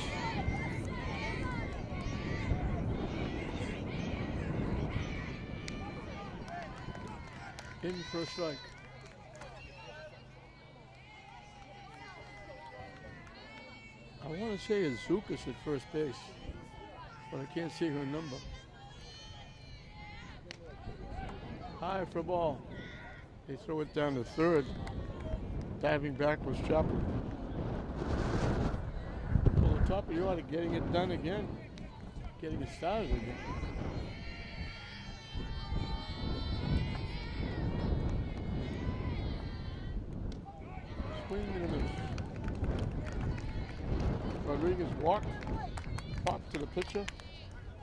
in for a strike. I want to say it's Zukas at first base, but I can't see her number. High for ball. They throw it down to third. Diving back was Chaplin. On the top of the order, getting it done again. Getting it started again. Swing and a miss. Rodriguez walked, popped to the pitcher,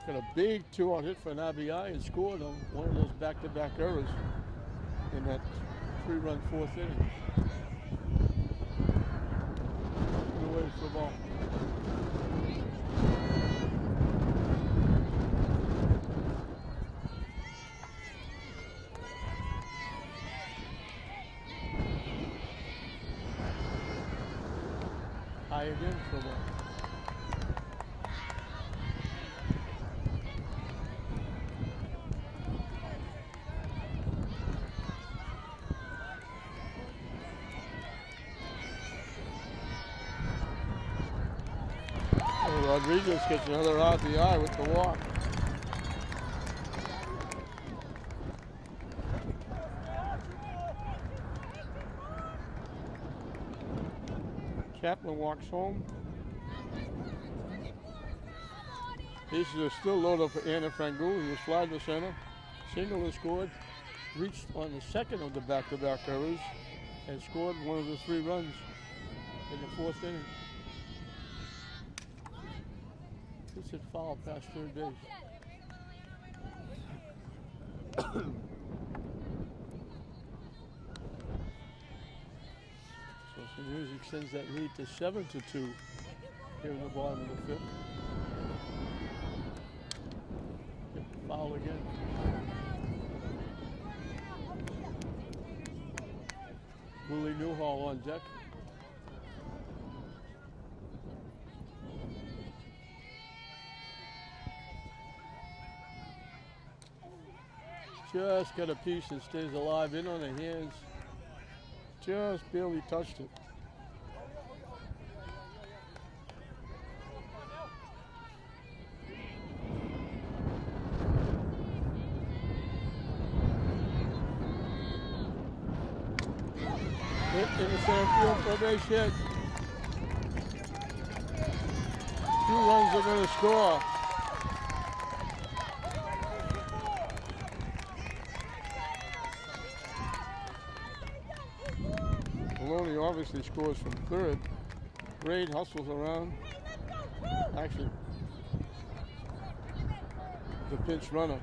got a big 2-out hit for an RBI and scored on one of those back-to-back errors in that 3-run 4th inning. Away for the ball. High again for the ball. Rodriguez gets another RBI with the walk. Chaplin walks home. Bases are still loaded up for Anna Franguli, who was fly to center. Single is scored. Reached on the second of the back-to-back errors and scored one of the 3 runs in the 4th inning. Hits it foul past third base. So St. Mary's extends that lead to 7-2 here in the bottom of the 5th. Foul again. Willie Newhall on deck. Just got a piece and stays alive. In on the hands. Just barely touched it. Hit in the center field for a base hit. 2 runs are going to score. Maloney obviously scores from third. Braid hustles around. Actually, the pinch runner.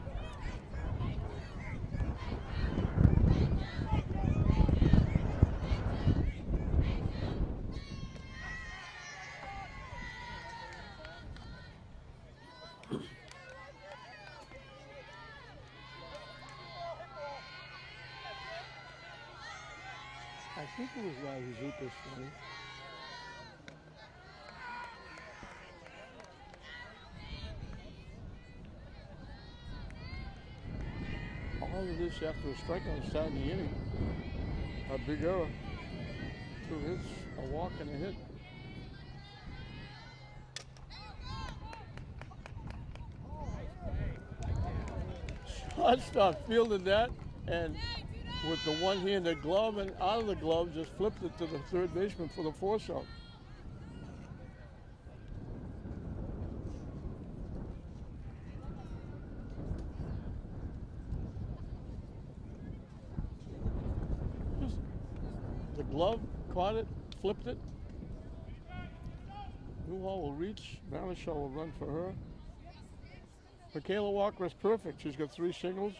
I think it was Zupas funny. All of this after a strikeout starting the inning. A big error. 2 hits, a walk, and a hit. Shortstop fielded that, and with the one-handed glove and out of the glove, just flipped it to the third baseman for the force out. The glove caught it, flipped it. Newhall will reach. Marichal will run for her. Michaela Walker is perfect. She's got 3 singles,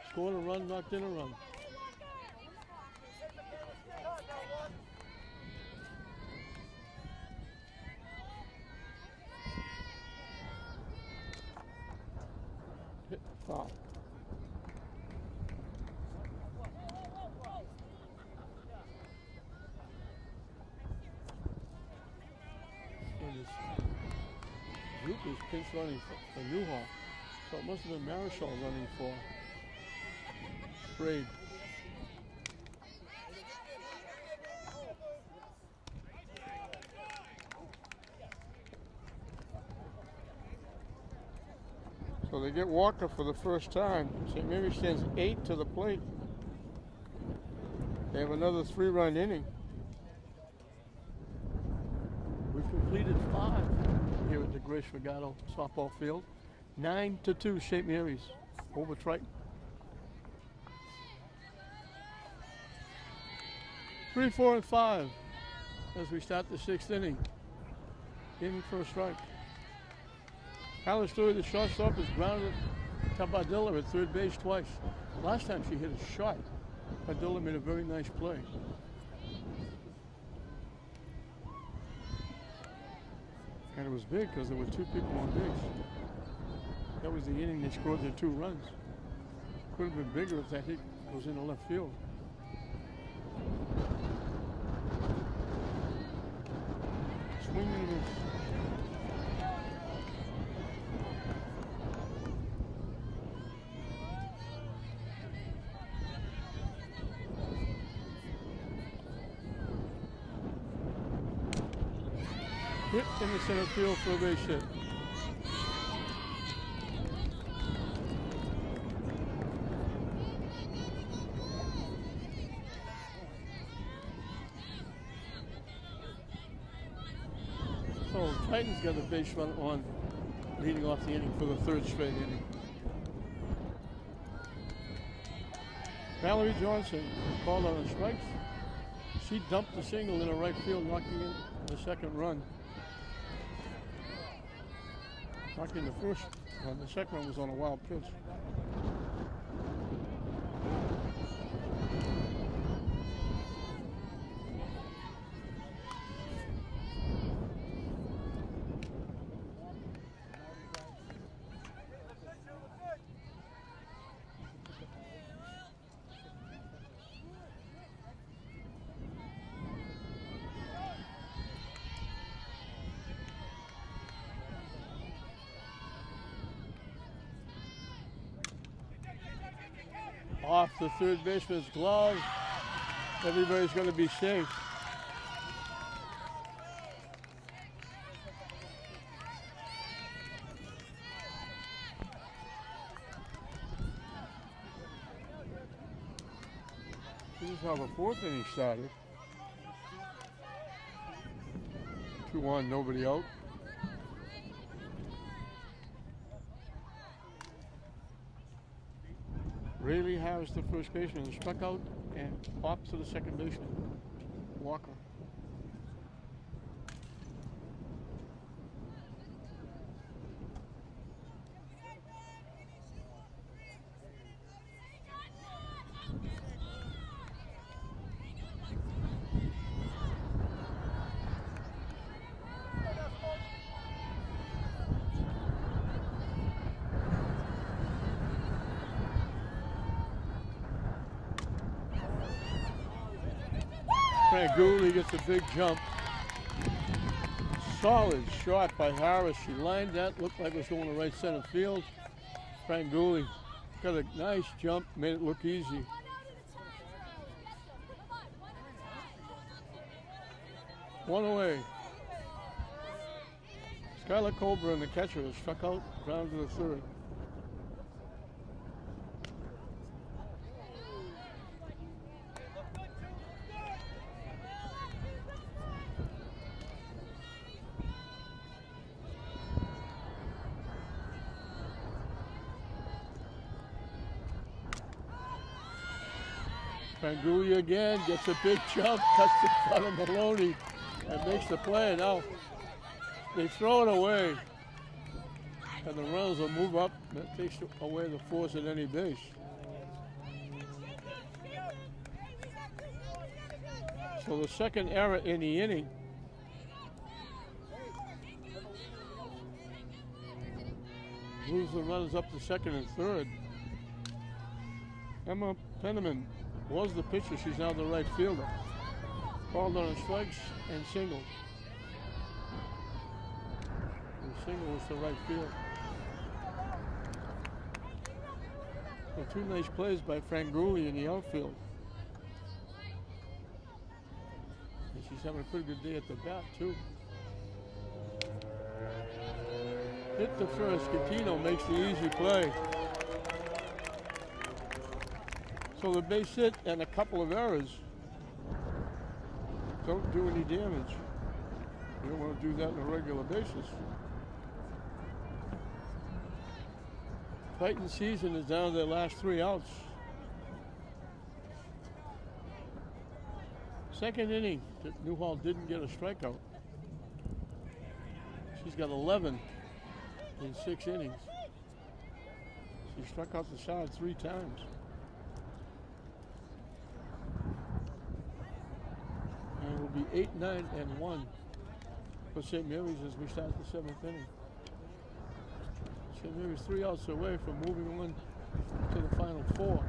scored a run, knocked in a run. Hit foul. Zook is pinch running for Newhall. So it must have been Marichal running for Braid. So they get Walker for the first time. St. Mary stands 8 to the plate. They have another 3-run inning. We've completed 5 here at the Grace Regato softball field. 9-2 St. Mary's over Triton. 3, 4, and 5 as we start the 6th inning. Inning for a strike. Alice Story, the shortstop, is grounded Tabardilla at third base twice. Last time she hit a shot, Padilla made a very nice play. And it was big because there were 2 people on base. That was the inning they scored their 2 runs. Could have been bigger if that hit goes into left field. Swing and a miss. Hit in the center field for a base hit. So Triton's got a base run on, leading off the inning for the 3rd straight inning. Valerie Johnson called on the strikes. She dumped the single in the right field, knocking in the 2nd run. Knocking the 1st run. The 2nd one was on a wild pitch. off the third baseman's glove. Everybody's going to be safe. This is how the fourth inning started. 2-1, nobody out. Rayleigh Harris, the first baseman, struck out and popped to the second baseman, Walker. Gooley gets a big jump. Solid shot by Harris. She lined that, looked like it was going to right center field. Frank Gooley got a nice jump, made it look easy. One away. Skylar Cobra and the catcher is struck out, ground to the third. Panguli again gets a big jump, cuts in front of Maloney, and makes the play. Now they throw it away, and the runners will move up. That takes away the force at any base. So the second error in the inning. Moves the runners up to second and third. Emma Penniman was the pitcher. She's now the right fielder. Called on strikes and singles. The single was to right field. So two nice plays by Franguli in the outfield. And she's having a pretty good day at the bat too. Hit the first. Catino makes the easy play. So the base hit and a couple of errors don't do any damage. You don't want to do that on a regular basis. Triton season is down to their last 3 outs. Second inning, Newhall didn't get a strikeout. She's got 11 in 6 innings. She struck out the side 3 times. And it will be 8, 9, and 1 for St. Mary's as we start the 7th inning. St. Mary's 3 outs away from moving on to the final 4.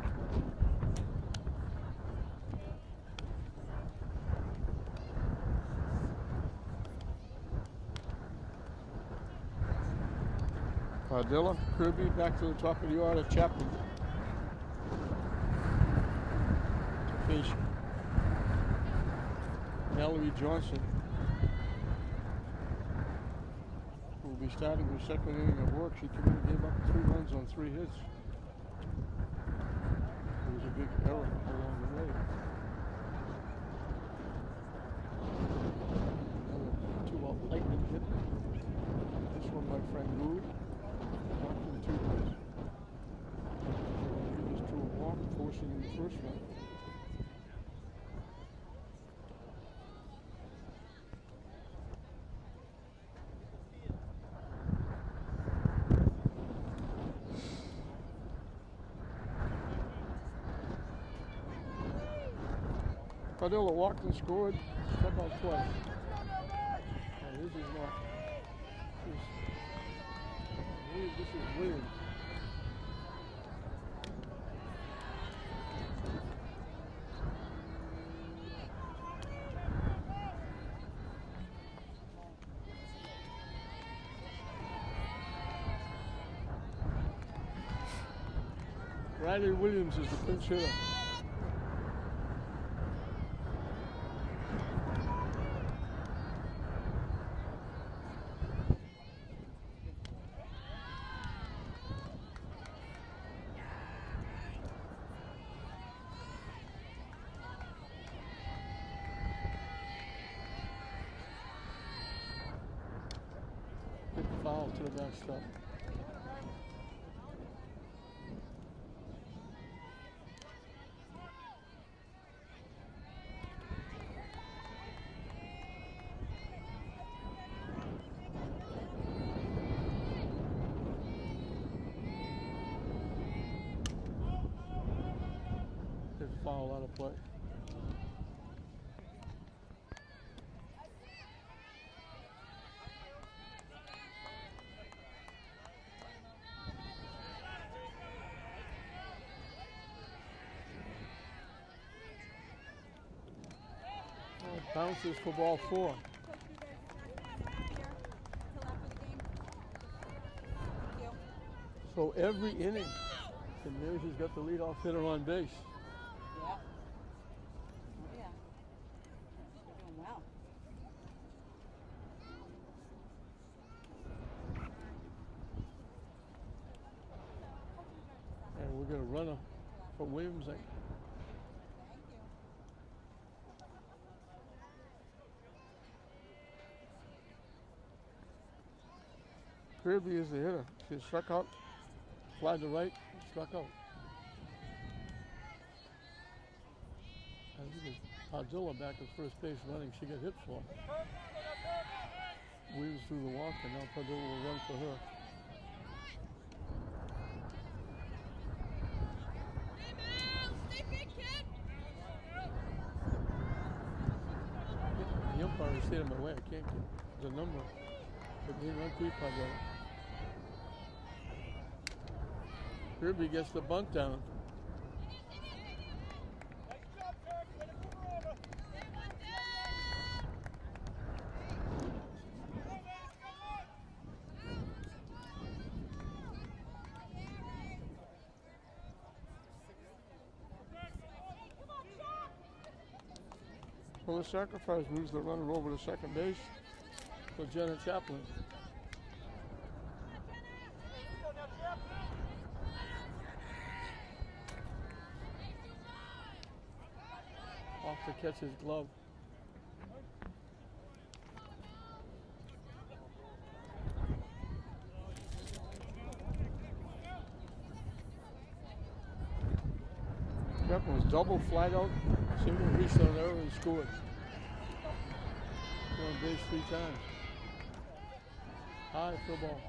Padilla, Kirby, back to the top of the order, Chapman. To face Mallory Johnson, who will be starting her second inning of work. She came in and gave up 3 runs on 3 hits. There was a big error along the way. Another 2-out lightning hit. This one by Frank Gould. Knocked in 2 hits. He was to a walk, forcing in the first run. Padilla walked and scored, struck out twice. This is not. This is weird. Riley Williams is the pinch hitter. Big foul to the backstop. Big foul out of play. Bounces for ball 4. So every inning, St. got the leadoff hitter on base. Yeah. Oh, yeah. They're doing well. And we're going to run for Williams. Kirby is the hitter. She struck out, fly to right, struck out. I think it's Padilla back at first base running. She got hit for. Williams through the walk, and now Padilla will run for her. The umpire stayed in my way. I can't get the number. But he run through Padilla. Kirby gets the bunt down. Well, the sacrifice moves the runner over to second base for Jenna Chaplin. Off to catch his glove. Chaplin was double, flat out, single, reached on error and scored. On base 3 times. High for ball.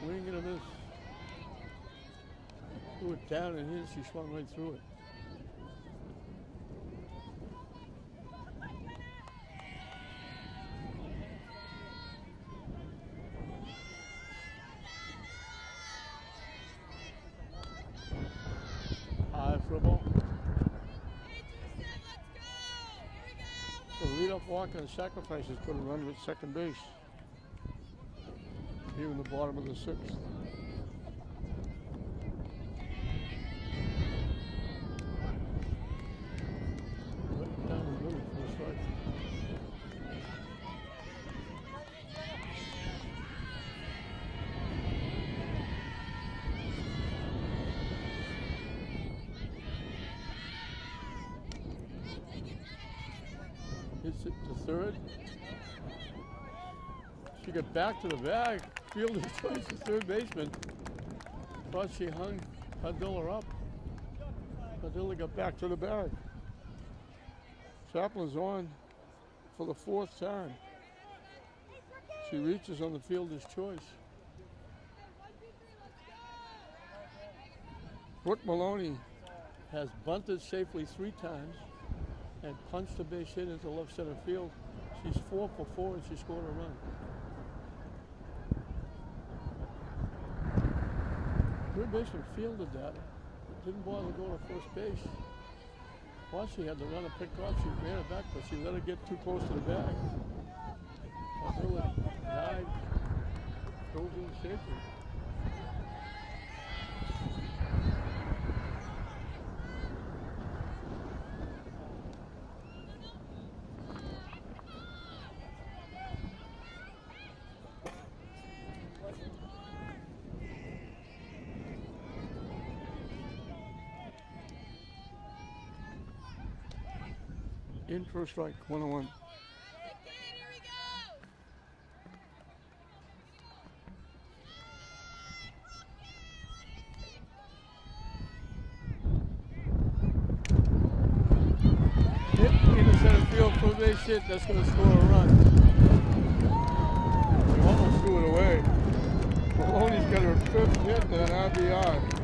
Swing and a miss. Threw it down and in, she swung right through it. For a ball. The leadoff walk and sacrifices put a run at second base. Here in the bottom of the 6th. Right down the middle for the strike. Hits it to third. She got back to the bag. Fielder's choice, the third baseman. Thought she hung Padilla up. Padilla got back to the bag. Chaplin's on for the 4th time. She reaches on the fielder's choice. Brooke Maloney has bunted safely 3 times and punched a base hit into left center field. She's 4 for 4 and she scored a run. third baseman fielded that. Didn't bother to go to first base. Once she had to run and pick off, she ran it back, but she let her get too close to the bag. Until it died, dove in safely. In for a strike, 1-1. Hit into center field for a base hit. That's going to score a run. He almost threw it away. Maloney's got her 5th hit and an RBI.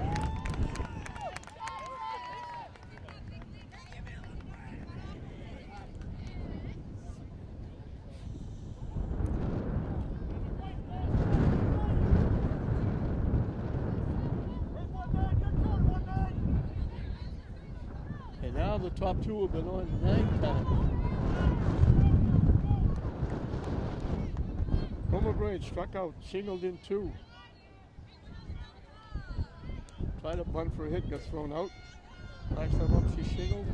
Now the top two have been on 9 times. Homer Brain struck out, singled in 2. Tried a bunt for a hit, got thrown out. Last time up, she singled.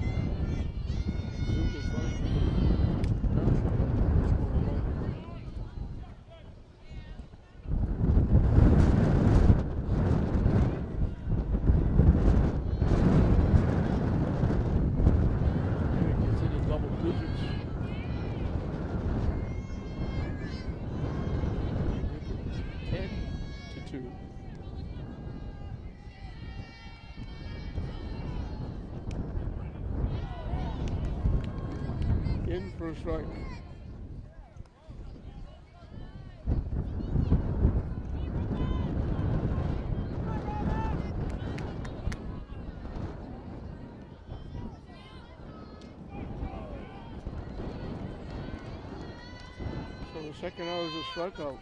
Zoom is running for the scored a run. In for a strike. So the second out is a strikeout.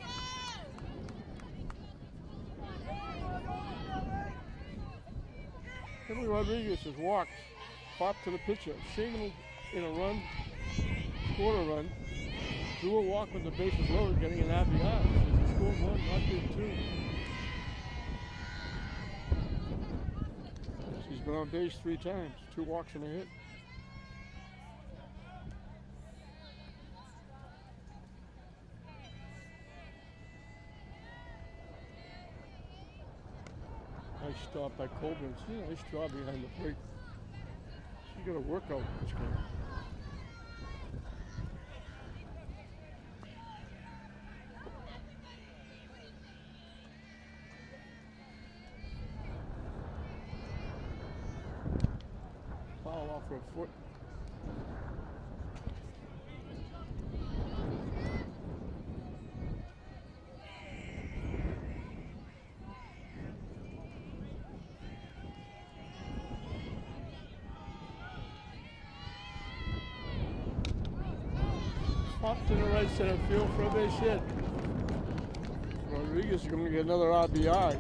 Henry Rodriguez has walked, popped to the pitcher, singled in a run, scored a run, drew a walk with the bases loaded, getting an RBI. So he scored 1, not did 2. She's been on base 3 times, 2 walks and a hit. Nice stop by Colburn. See a nice job behind the plate. She's got a workout this game. Foul off for a foot. Popped to the right center field for a base hit. Rodriguez is going to get another RBI.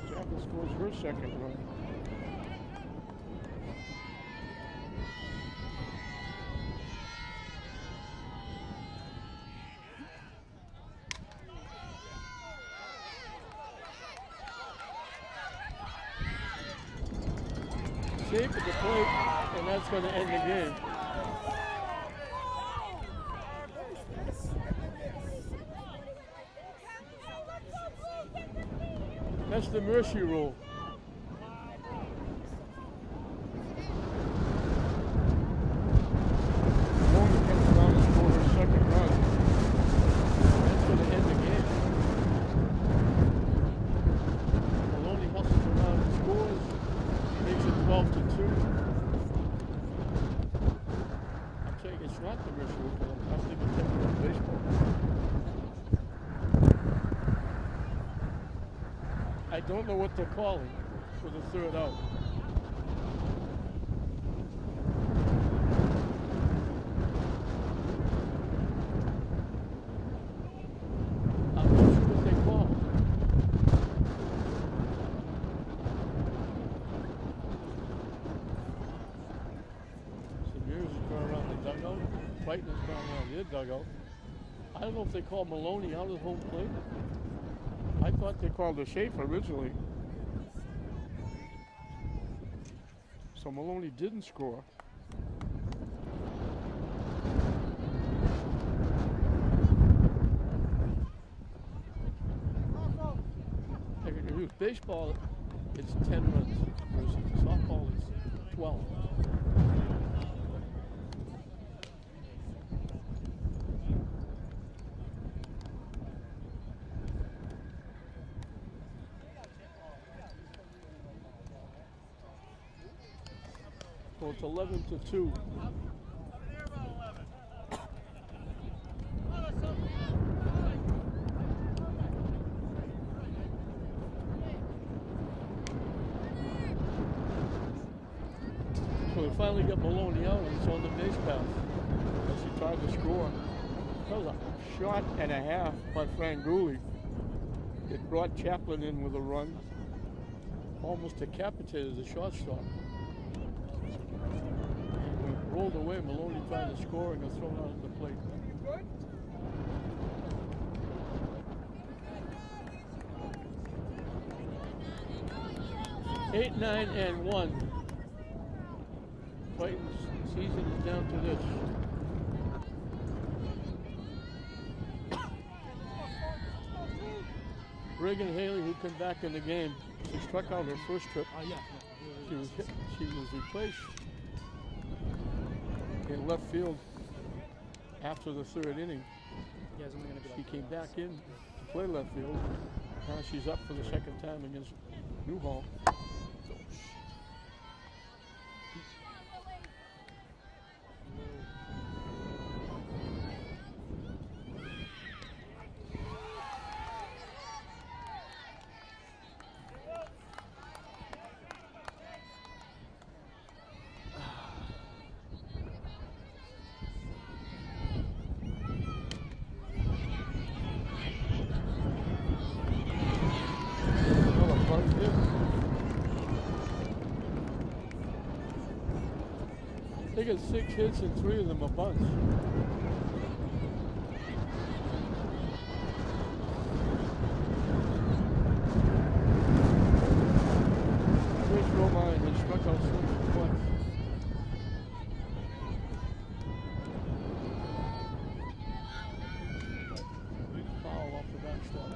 Chapel scores her second run. Safe at the plate, and that's going to end the game. That's the mercy rule. Maloney comes down and scores her second run. That's going to end the game. Maloney hustles around and scores. Makes it 12-2. I'm saying it's not the mercy rule, but I think it's technical baseball. I don't know what they're calling for the third out. dugout. Triton is down on their dugout. I don't know if they called Maloney out of home plate. I thought they called the Schaefer originally. So Maloney didn't score. If you use baseball, it's 10 runs. Versus softball, it's 12. So it's 11-2. So we finally got Maloney out and he's on the base path as he tried to score. That was a shot and a half by Franguli. It brought Chaplin in with a run. Almost decapitated the shortstop. When it rolled away, Maloney tried to score and got thrown out of the plate. 8-9-1. Triton's season is down to this. Reagan Haley, who came back in the game, she struck out her first trip. She was replaced in left field after the third inning. She came back in to play left field. Now she's up for the second time against Newhall. They got 6 hits and 3 of them are bunts. Chris Romine has struck out Swinton twice. Foul off the backstop.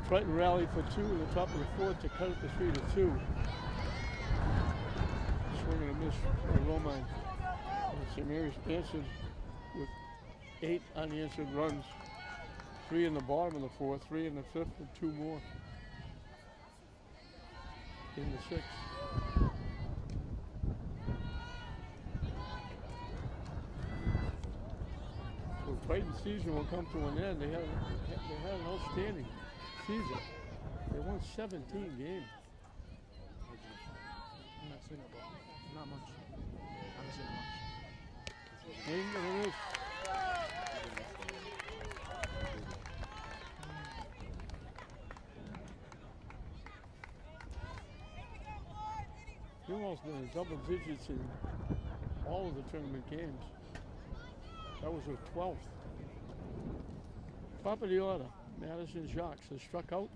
Triton rallied for 2 in the top of the 4th to cut it to 3-2. Swing and a miss by Romine. St. Mary's answered with 8 unanswered runs. 3 in the bottom of the 4th, 3 in the 5th, and 2 more in the 6th. So Triton's season will come to an end. They had an outstanding season. They won 17 games. I'm not seeing it, but not much. I haven't seen it much. Ain't gonna miss. Newhall's been in double digits in all of the tournament games. That was her 12th. Top of the order. Madison Jacques has struck out,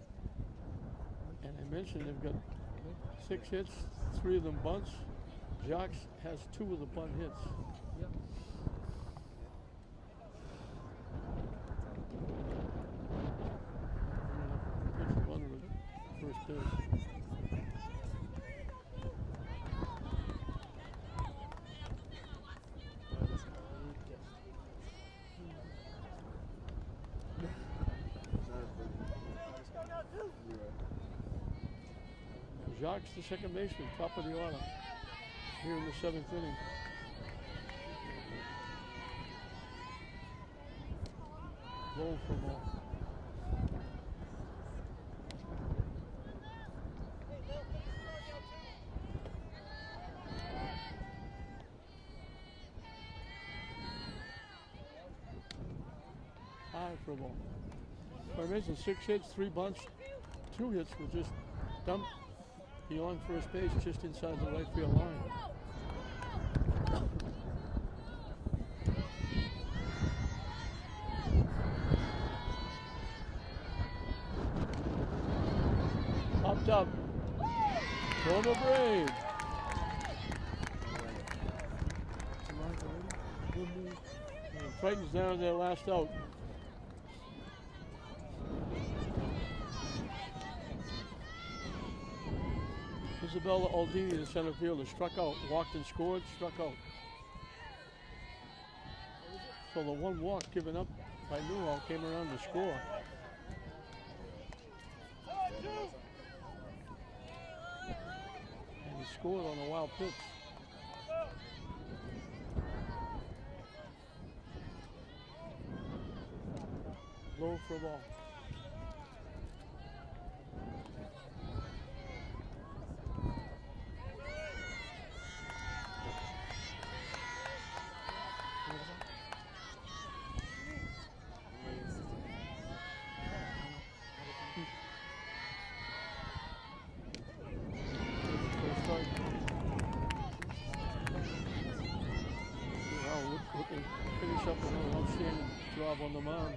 and I mentioned they've got 6 hits, 3 of them bunts. Jacques has 2 of the bunt hits. Yep. Pitch a runner at first base. Jacques, the second baseman, top of the order, here in the 7th inning. Goal for ball. High for ball. Formation 6 hits, 3 bunts, 2 hits were just dumped beyond first base, just inside the right field line. Popped up. From a Brave. Triton's down their last out. Isabella Aldini, the center fielder, struck out, walked and scored, struck out. So the one walk given up by Newell came around to score. And he scored on a wild pitch. Low for a ball. Looking to finish up another outstanding job on the mound.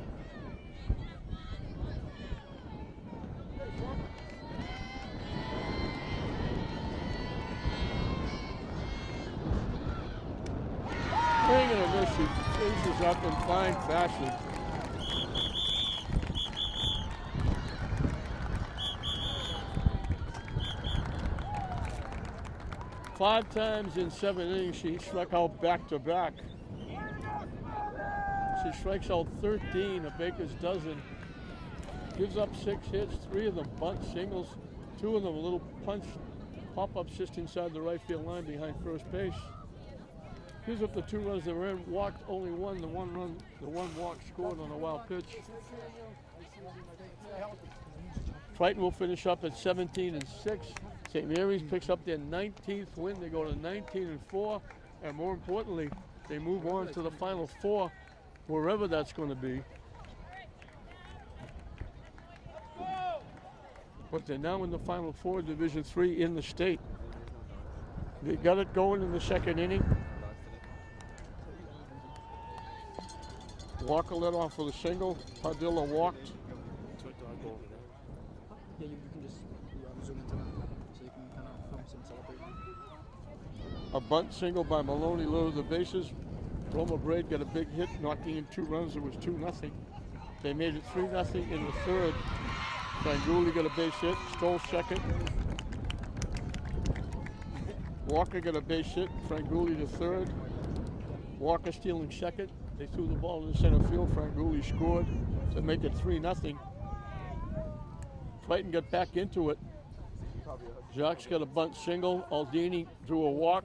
Swing and a miss. He finishes up in fine fashion. Five times in 7 innings, she struck out back-to-back. She strikes out 13, a baker's dozen. Gives up 6 hits, 3 of them bunt singles, 2 of them a little punch pop-ups just inside the right field line behind first base. Gives up the 2 runs that were in, walked only 1, the one walk scored on a wild pitch. Triton will finish up at 17-6. St. Mary's picks up their 19th win. They go to 19-4, and more importantly, they move on to the Final Four, wherever that's going to be. But they're now in the Final Four, Division III in the state. They got it going in the 2nd inning. Walker led off with a single. Padilla walked. Yeah, you can just zoom into that so you can kind of film some celebration. A bunt single by Maloney loaded the bases. Roma Braid got a big hit, knocking in 2 runs. It was 2-0. They made it 3-0 in the 3rd. Franguli got a base hit, stole second. Walker got a base hit, Franguli to 3rd. Walker stealing second. They threw the ball in the center field. Franguli scored to make it 3-0. Triton got back into it. Jacques got a bunt single. Aldini drew a walk.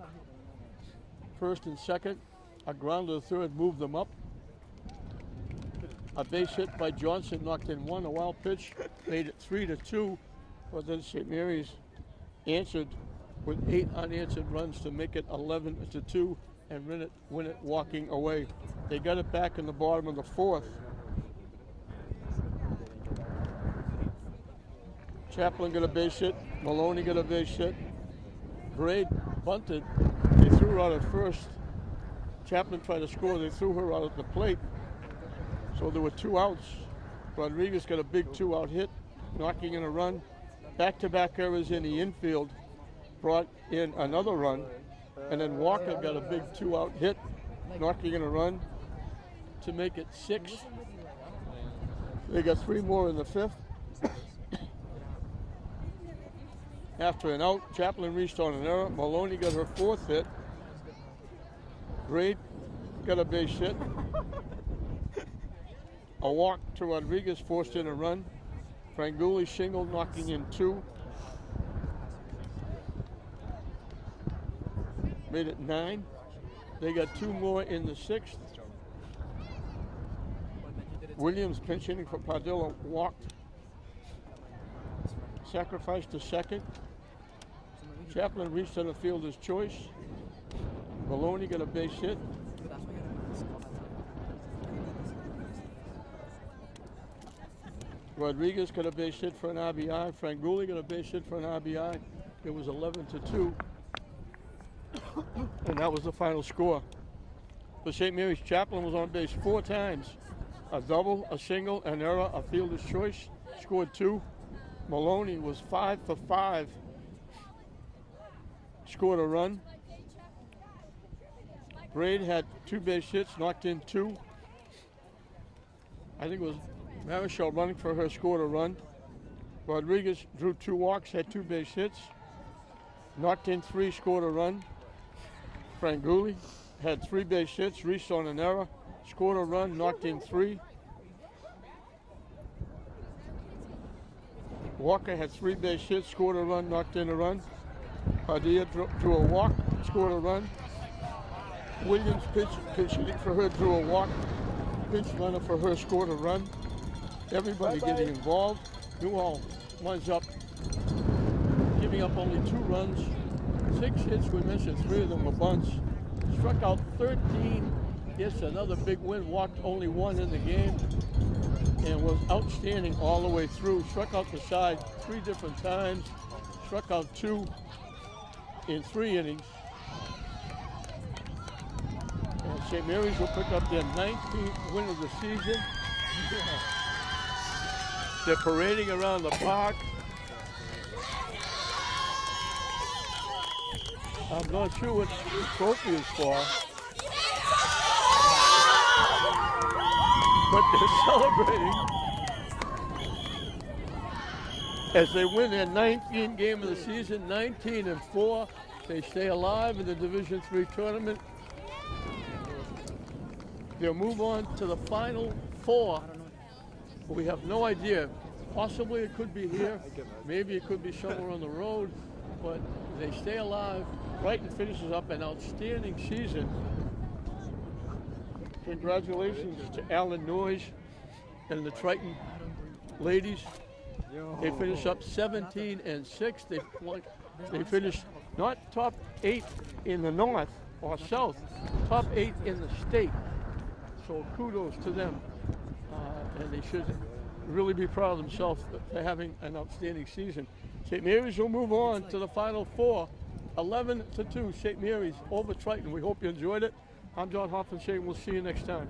1st and 2nd. A ground to the 3rd moved them up. A base hit by Johnson knocked in 1. A wild pitch made it 3-2. But then St. Mary's answered with 8 unanswered runs to make it 11-2 and win it walking away. They got it back in the bottom of the 4th. Chaplin got a base hit. Maloney got a base hit. Braid bunted. They threw her out at first. Chaplin tried to score. They threw her out at the plate. So there were 2 outs. Rodriguez got a big 2-out hit, knocking in a run. Back-to-back errors in the infield brought in another run. And then Walker got a big 2-out hit, knocking in a run to make it 6. They got 3 more in the 5th. After an out, Chaplin reached on an error. Maloney got her 4th hit. Braid got a base hit. A walk to Rodriguez forced in a run. Franguli single, knocking in 2. Made it 9. They got 2 more in the 6th. Williams pinch hitting for Padilla walked. Sacrificed to second. Chaplin reached on the fielder's choice. Maloney got a base hit. Rodriguez got a base hit for an RBI. Franguli got a base hit for an RBI. It was 11-2. And that was the final score. For St. Mary's, Chaplin was on base 4 times. A double, a single, an error, a fielder's choice. Scored 2. Maloney was 5 for 5. Scored a run. Braid had 2 base hits, knocked in 2. I think it was Marichal running for her, scored a run. Rodriguez drew 2 walks, had 2 base hits. Knocked in 3, scored a run. Franguli had 3 base hits, reached on an error, scored a run, knocked in 3. Walker had 3 base hits, scored a run, knocked in a run. Padilla drew a walk, scored a run. Williams pinch hitting for her, drew a walk. Pinch runner for her, scored a run. Everybody getting involved. Newhall winds up giving up only 2 runs. 6 hits, we mentioned 3 of them were bunts. Struck out 13. Yes, another big win. Walked only 1 in the game. And was outstanding all the way through. Struck out the side 3 different times. Struck out 2 in 3 innings. And St. Mary's will pick up their 19th win of the season. They're parading around the park. I'm not sure what the trophy is for, but they're celebrating as they win their 19th game of the season, 19-4. They stay alive in the Division III tournament. They'll move on to the Final 4. We have no idea. Possibly it could be here. Maybe it could be somewhere on the road. But they stay alive. Triton finishes up an outstanding season. Congratulations to Alan Noyes and the Triton ladies. They finished up 17-6. They finished not top 8 in the north or south, top 8 in the state. So kudos to them. And they should really be proud of themselves for having an outstanding season. St. Mary's will move on to the Final 4. 11-2, St. Mary's over Triton. We hope you enjoyed it. I'm John Hoffman saying we'll see you next time.